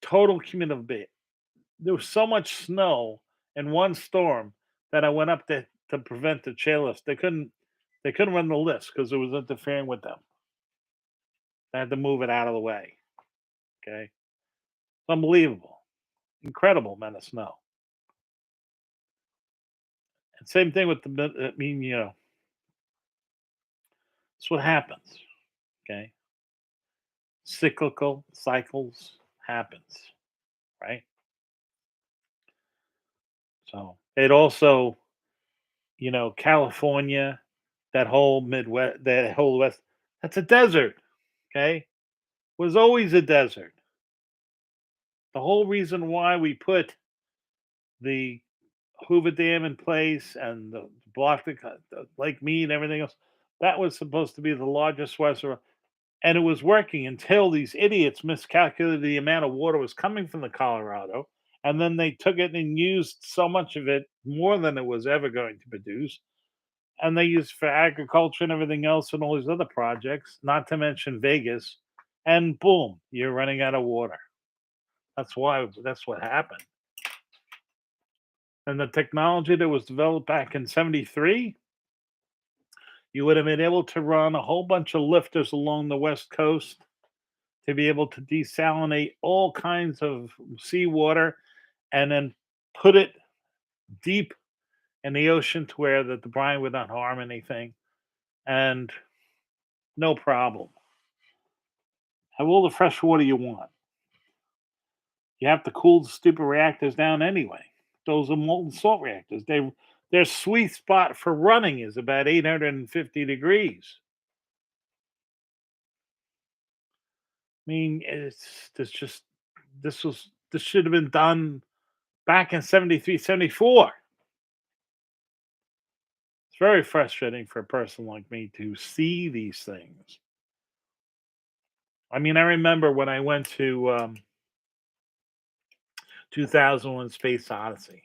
Total cumulative bit. There was so much snow in one storm that I went up to prevent the chairlift. They couldn't run the list because it was interfering with them. They had to move it out of the way. Okay, it's unbelievable, incredible amount of snow. And same thing with I mean, that's what happens. Okay, cyclical cycles happens, right? So it also, California, that whole Midwest, that whole West, that's a desert. Okay, was always a desert. The whole reason why we put the Hoover Dam in place and the block the Lake Mead and everything else, that was supposed to be the largest reservoir, and it was working until these idiots miscalculated the amount of water was coming from the Colorado, and then they took it and used so much of it, more than it was ever going to produce, and they used for agriculture and everything else and all these other projects, not to mention Vegas, and boom, you're running out of water. That's what happened. And the technology that was developed back in 73, you would have been able to run a whole bunch of lifters along the West Coast to be able to desalinate all kinds of seawater and then put it deep in the ocean to where that the brine would not harm anything. And no problem. Have all the fresh water you want. You have to cool the stupid reactors down anyway. Those are molten salt reactors. Their sweet spot for running is about 850 degrees. I mean, this should have been done back in 73, 74. It's very frustrating for a person like me to see these things. I mean, I remember when I went to 2001 Space Odyssey,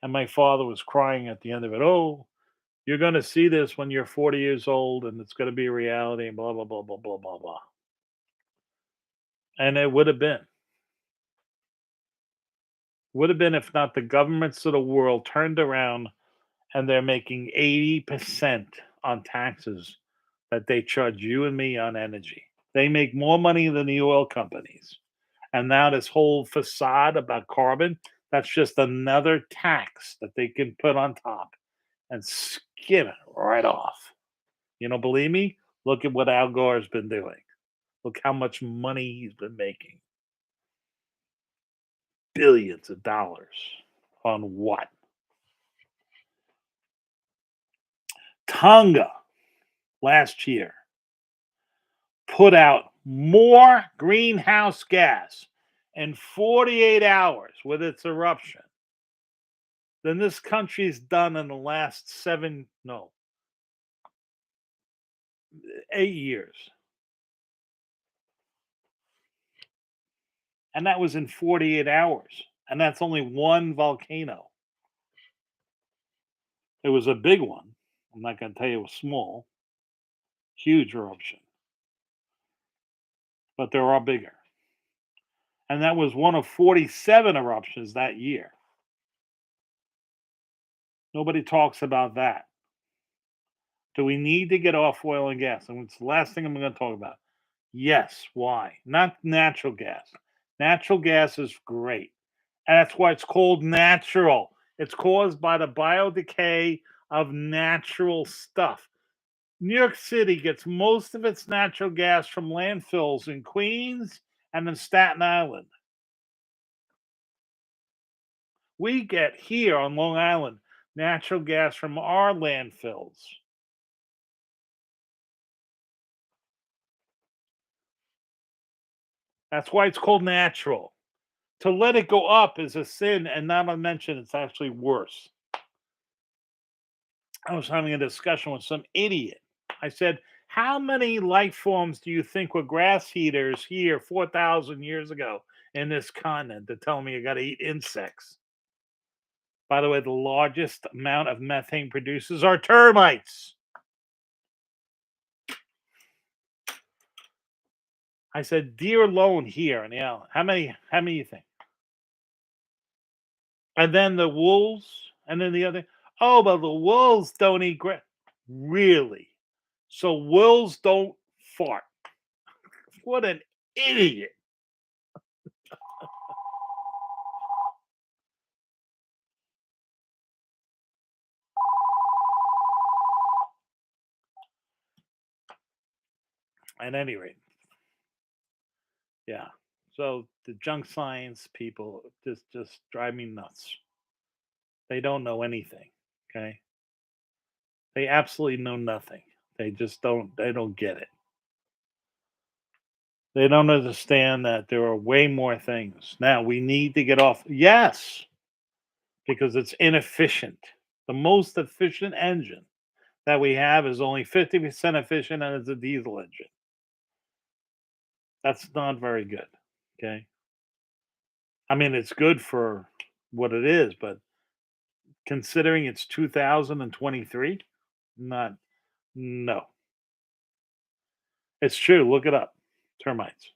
and my father was crying at the end of it. Oh, you're going to see this when you're 40 years old, and it's going to be a reality, and blah, blah, blah, blah, blah, blah, blah. And it would have been. Would have been if not the governments of the world turned around and they're making 80% on taxes that they charge you and me on energy. They make more money than the oil companies. And now this whole facade about carbon, that's just another tax that they can put on top and skim it right off. You don't believe me? Look at what Al Gore's been doing. Look how much money he's been making. Billions of dollars. On what? Tonga last year put out more greenhouse gas in 48 hours with its eruption than this country's done in the last 8 years. And that was in 48 hours. And that's only one volcano. It was a big one. I'm not going to tell you it was small, huge eruption, but they're all bigger. And that was one of 47 eruptions that year. Nobody talks about that. Do we need to get off oil and gas? And it's the last thing I'm going to talk about. Yes. Why? Not natural gas. Natural gas is great. And that's why it's called natural. It's caused by the biodecay of natural stuff. New York City gets most of its natural gas from landfills in Queens and in Staten Island. We get here on Long Island natural gas from our landfills. That's why it's called natural. To let it go up is a sin, and not to mention it's actually worse. I was having a discussion with some idiot. I said, how many life forms do you think were grass eaters here 4,000 years ago in this continent to tell me you got to eat insects? By the way, the largest amount of methane producers are termites. I said, deer alone here in the island. How many you think? And then the wolves, and then the other. Oh, but the wolves don't eat grass. Really? So wolves don't fart. What an idiot. At any rate, yeah. So the junk science people just drive me nuts. They don't know anything. Okay. They absolutely know nothing. They don't get it. They don't understand that there are way more things. Now we need to get off. Yes, because it's inefficient. The most efficient engine that we have is only 50% efficient and it's a diesel engine. That's not very good. Okay. I mean, it's good for what it is, but considering it's 2023, not, no. It's true. Look it up. Termites.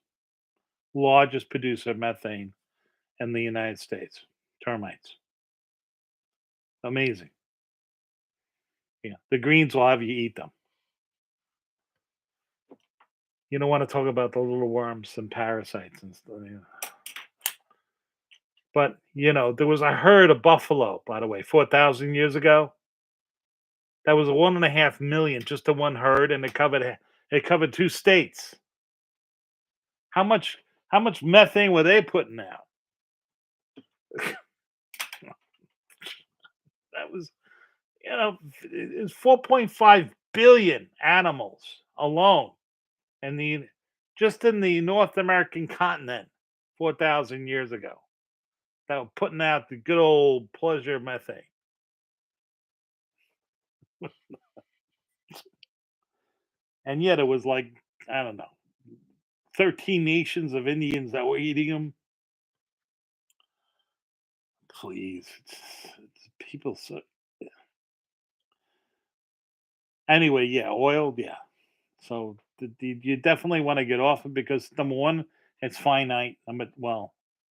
Largest producer of methane in the United States. Termites. Amazing. Yeah. The greens will have you eat them. You don't want to talk about the little worms and parasites and stuff. But, there was a herd of buffalo, by the way, 4,000 years ago. That was 1.5 million just to one herd, and it covered 2 states. How much methane were they putting out? That was, it's 4.5 billion animals alone in the just in the North American continent 4,000 years ago that were putting out the good old pleasure methane. And yet it was like, I don't know, 13 nations of Indians that were eating them. Please. It's people so anyway, yeah, oil, yeah. So you definitely want to get off it because number one, it's finite.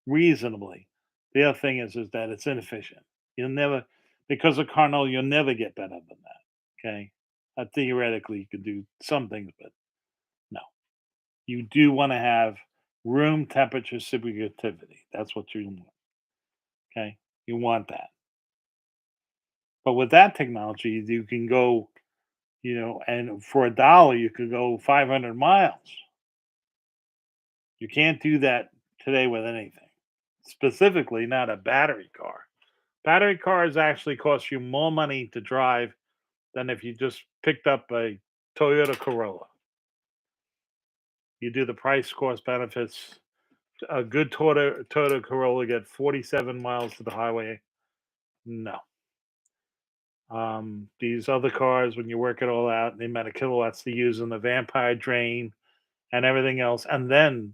Reasonably. The other thing is that it's inefficient. You'll never, because of Carnot, you'll never get better than that. Okay, theoretically, you could do some things, but no. You do want to have room temperature superconductivity. That's what you want. Okay, you want that. But with that technology, you can go, and for $1, you could go 500 miles. You can't do that today with anything, specifically not a battery car. Battery cars actually cost you more money to drive than if you just picked up a Toyota Corolla. You do the price cost benefits. A good Toyota Corolla get 47 miles to the highway. No. These other cars, when you work it all out, the amount of kilowatts they use in the vampire drain and everything else, and then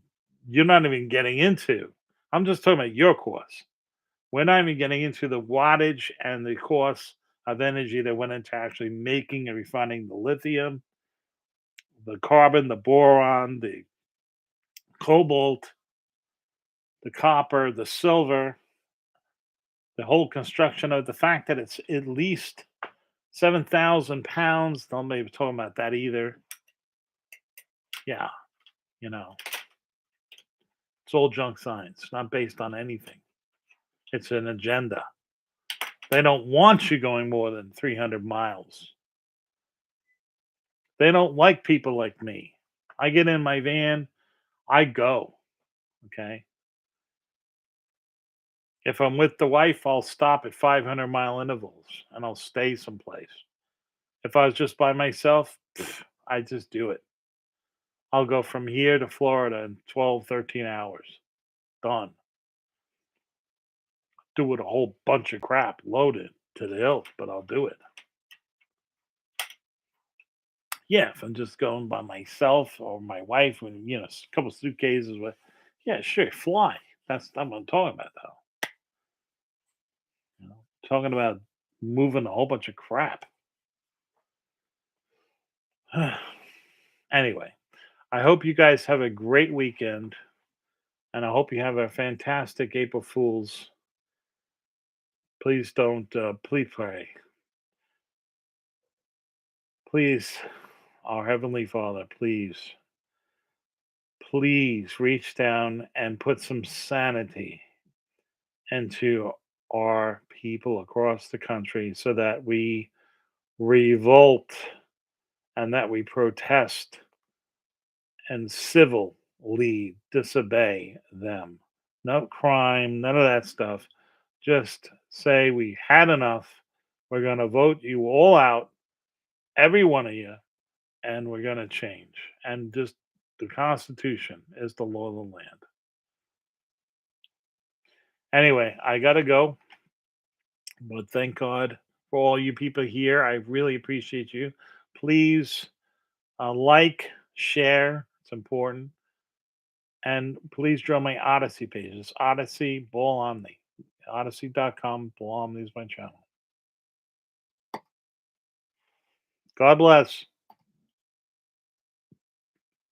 you're not even getting into. I'm just talking about your costs. We're not even getting into the wattage and the cost of energy that went into actually making and refining the lithium, the carbon, the boron, the cobalt, the copper, the silver, the whole construction of the fact that it's at least 7,000 pounds. Don't maybe talking about that either. Yeah, you know, it's all junk science, not based on anything. It's an agenda. They don't want you going more than 300 miles. They don't like people like me. I get in my van, I go. Okay. If I'm with the wife, I'll stop at 500-mile intervals and I'll stay someplace. If I was just by myself, I just do it. I'll go from here to Florida in 12, 13 hours. Done. Do it a whole bunch of crap loaded to the hilt, but I'll do it. Yeah, if I'm just going by myself or my wife and a couple suitcases with, yeah, sure, fly. That's not what I'm talking about though. Talking about moving a whole bunch of crap. Anyway, I hope you guys have a great weekend, and I hope you have a fantastic April Fools. Please don't, please pray. Please, our Heavenly Father, please reach down and put some sanity into our people across the country so that we revolt and that we protest and civilly disobey them. No crime, none of that stuff. Just say we had enough. We're going to vote you all out, every one of you, and we're going to change. And just the Constitution is the law of the land. Anyway, I got to go, but thank God for all you people here. I really appreciate you. Please like, share, it's important. And please join my Odyssey page. It's Odyssey Bull Omni. Odyssey.com. Bull Omni is my channel. God bless.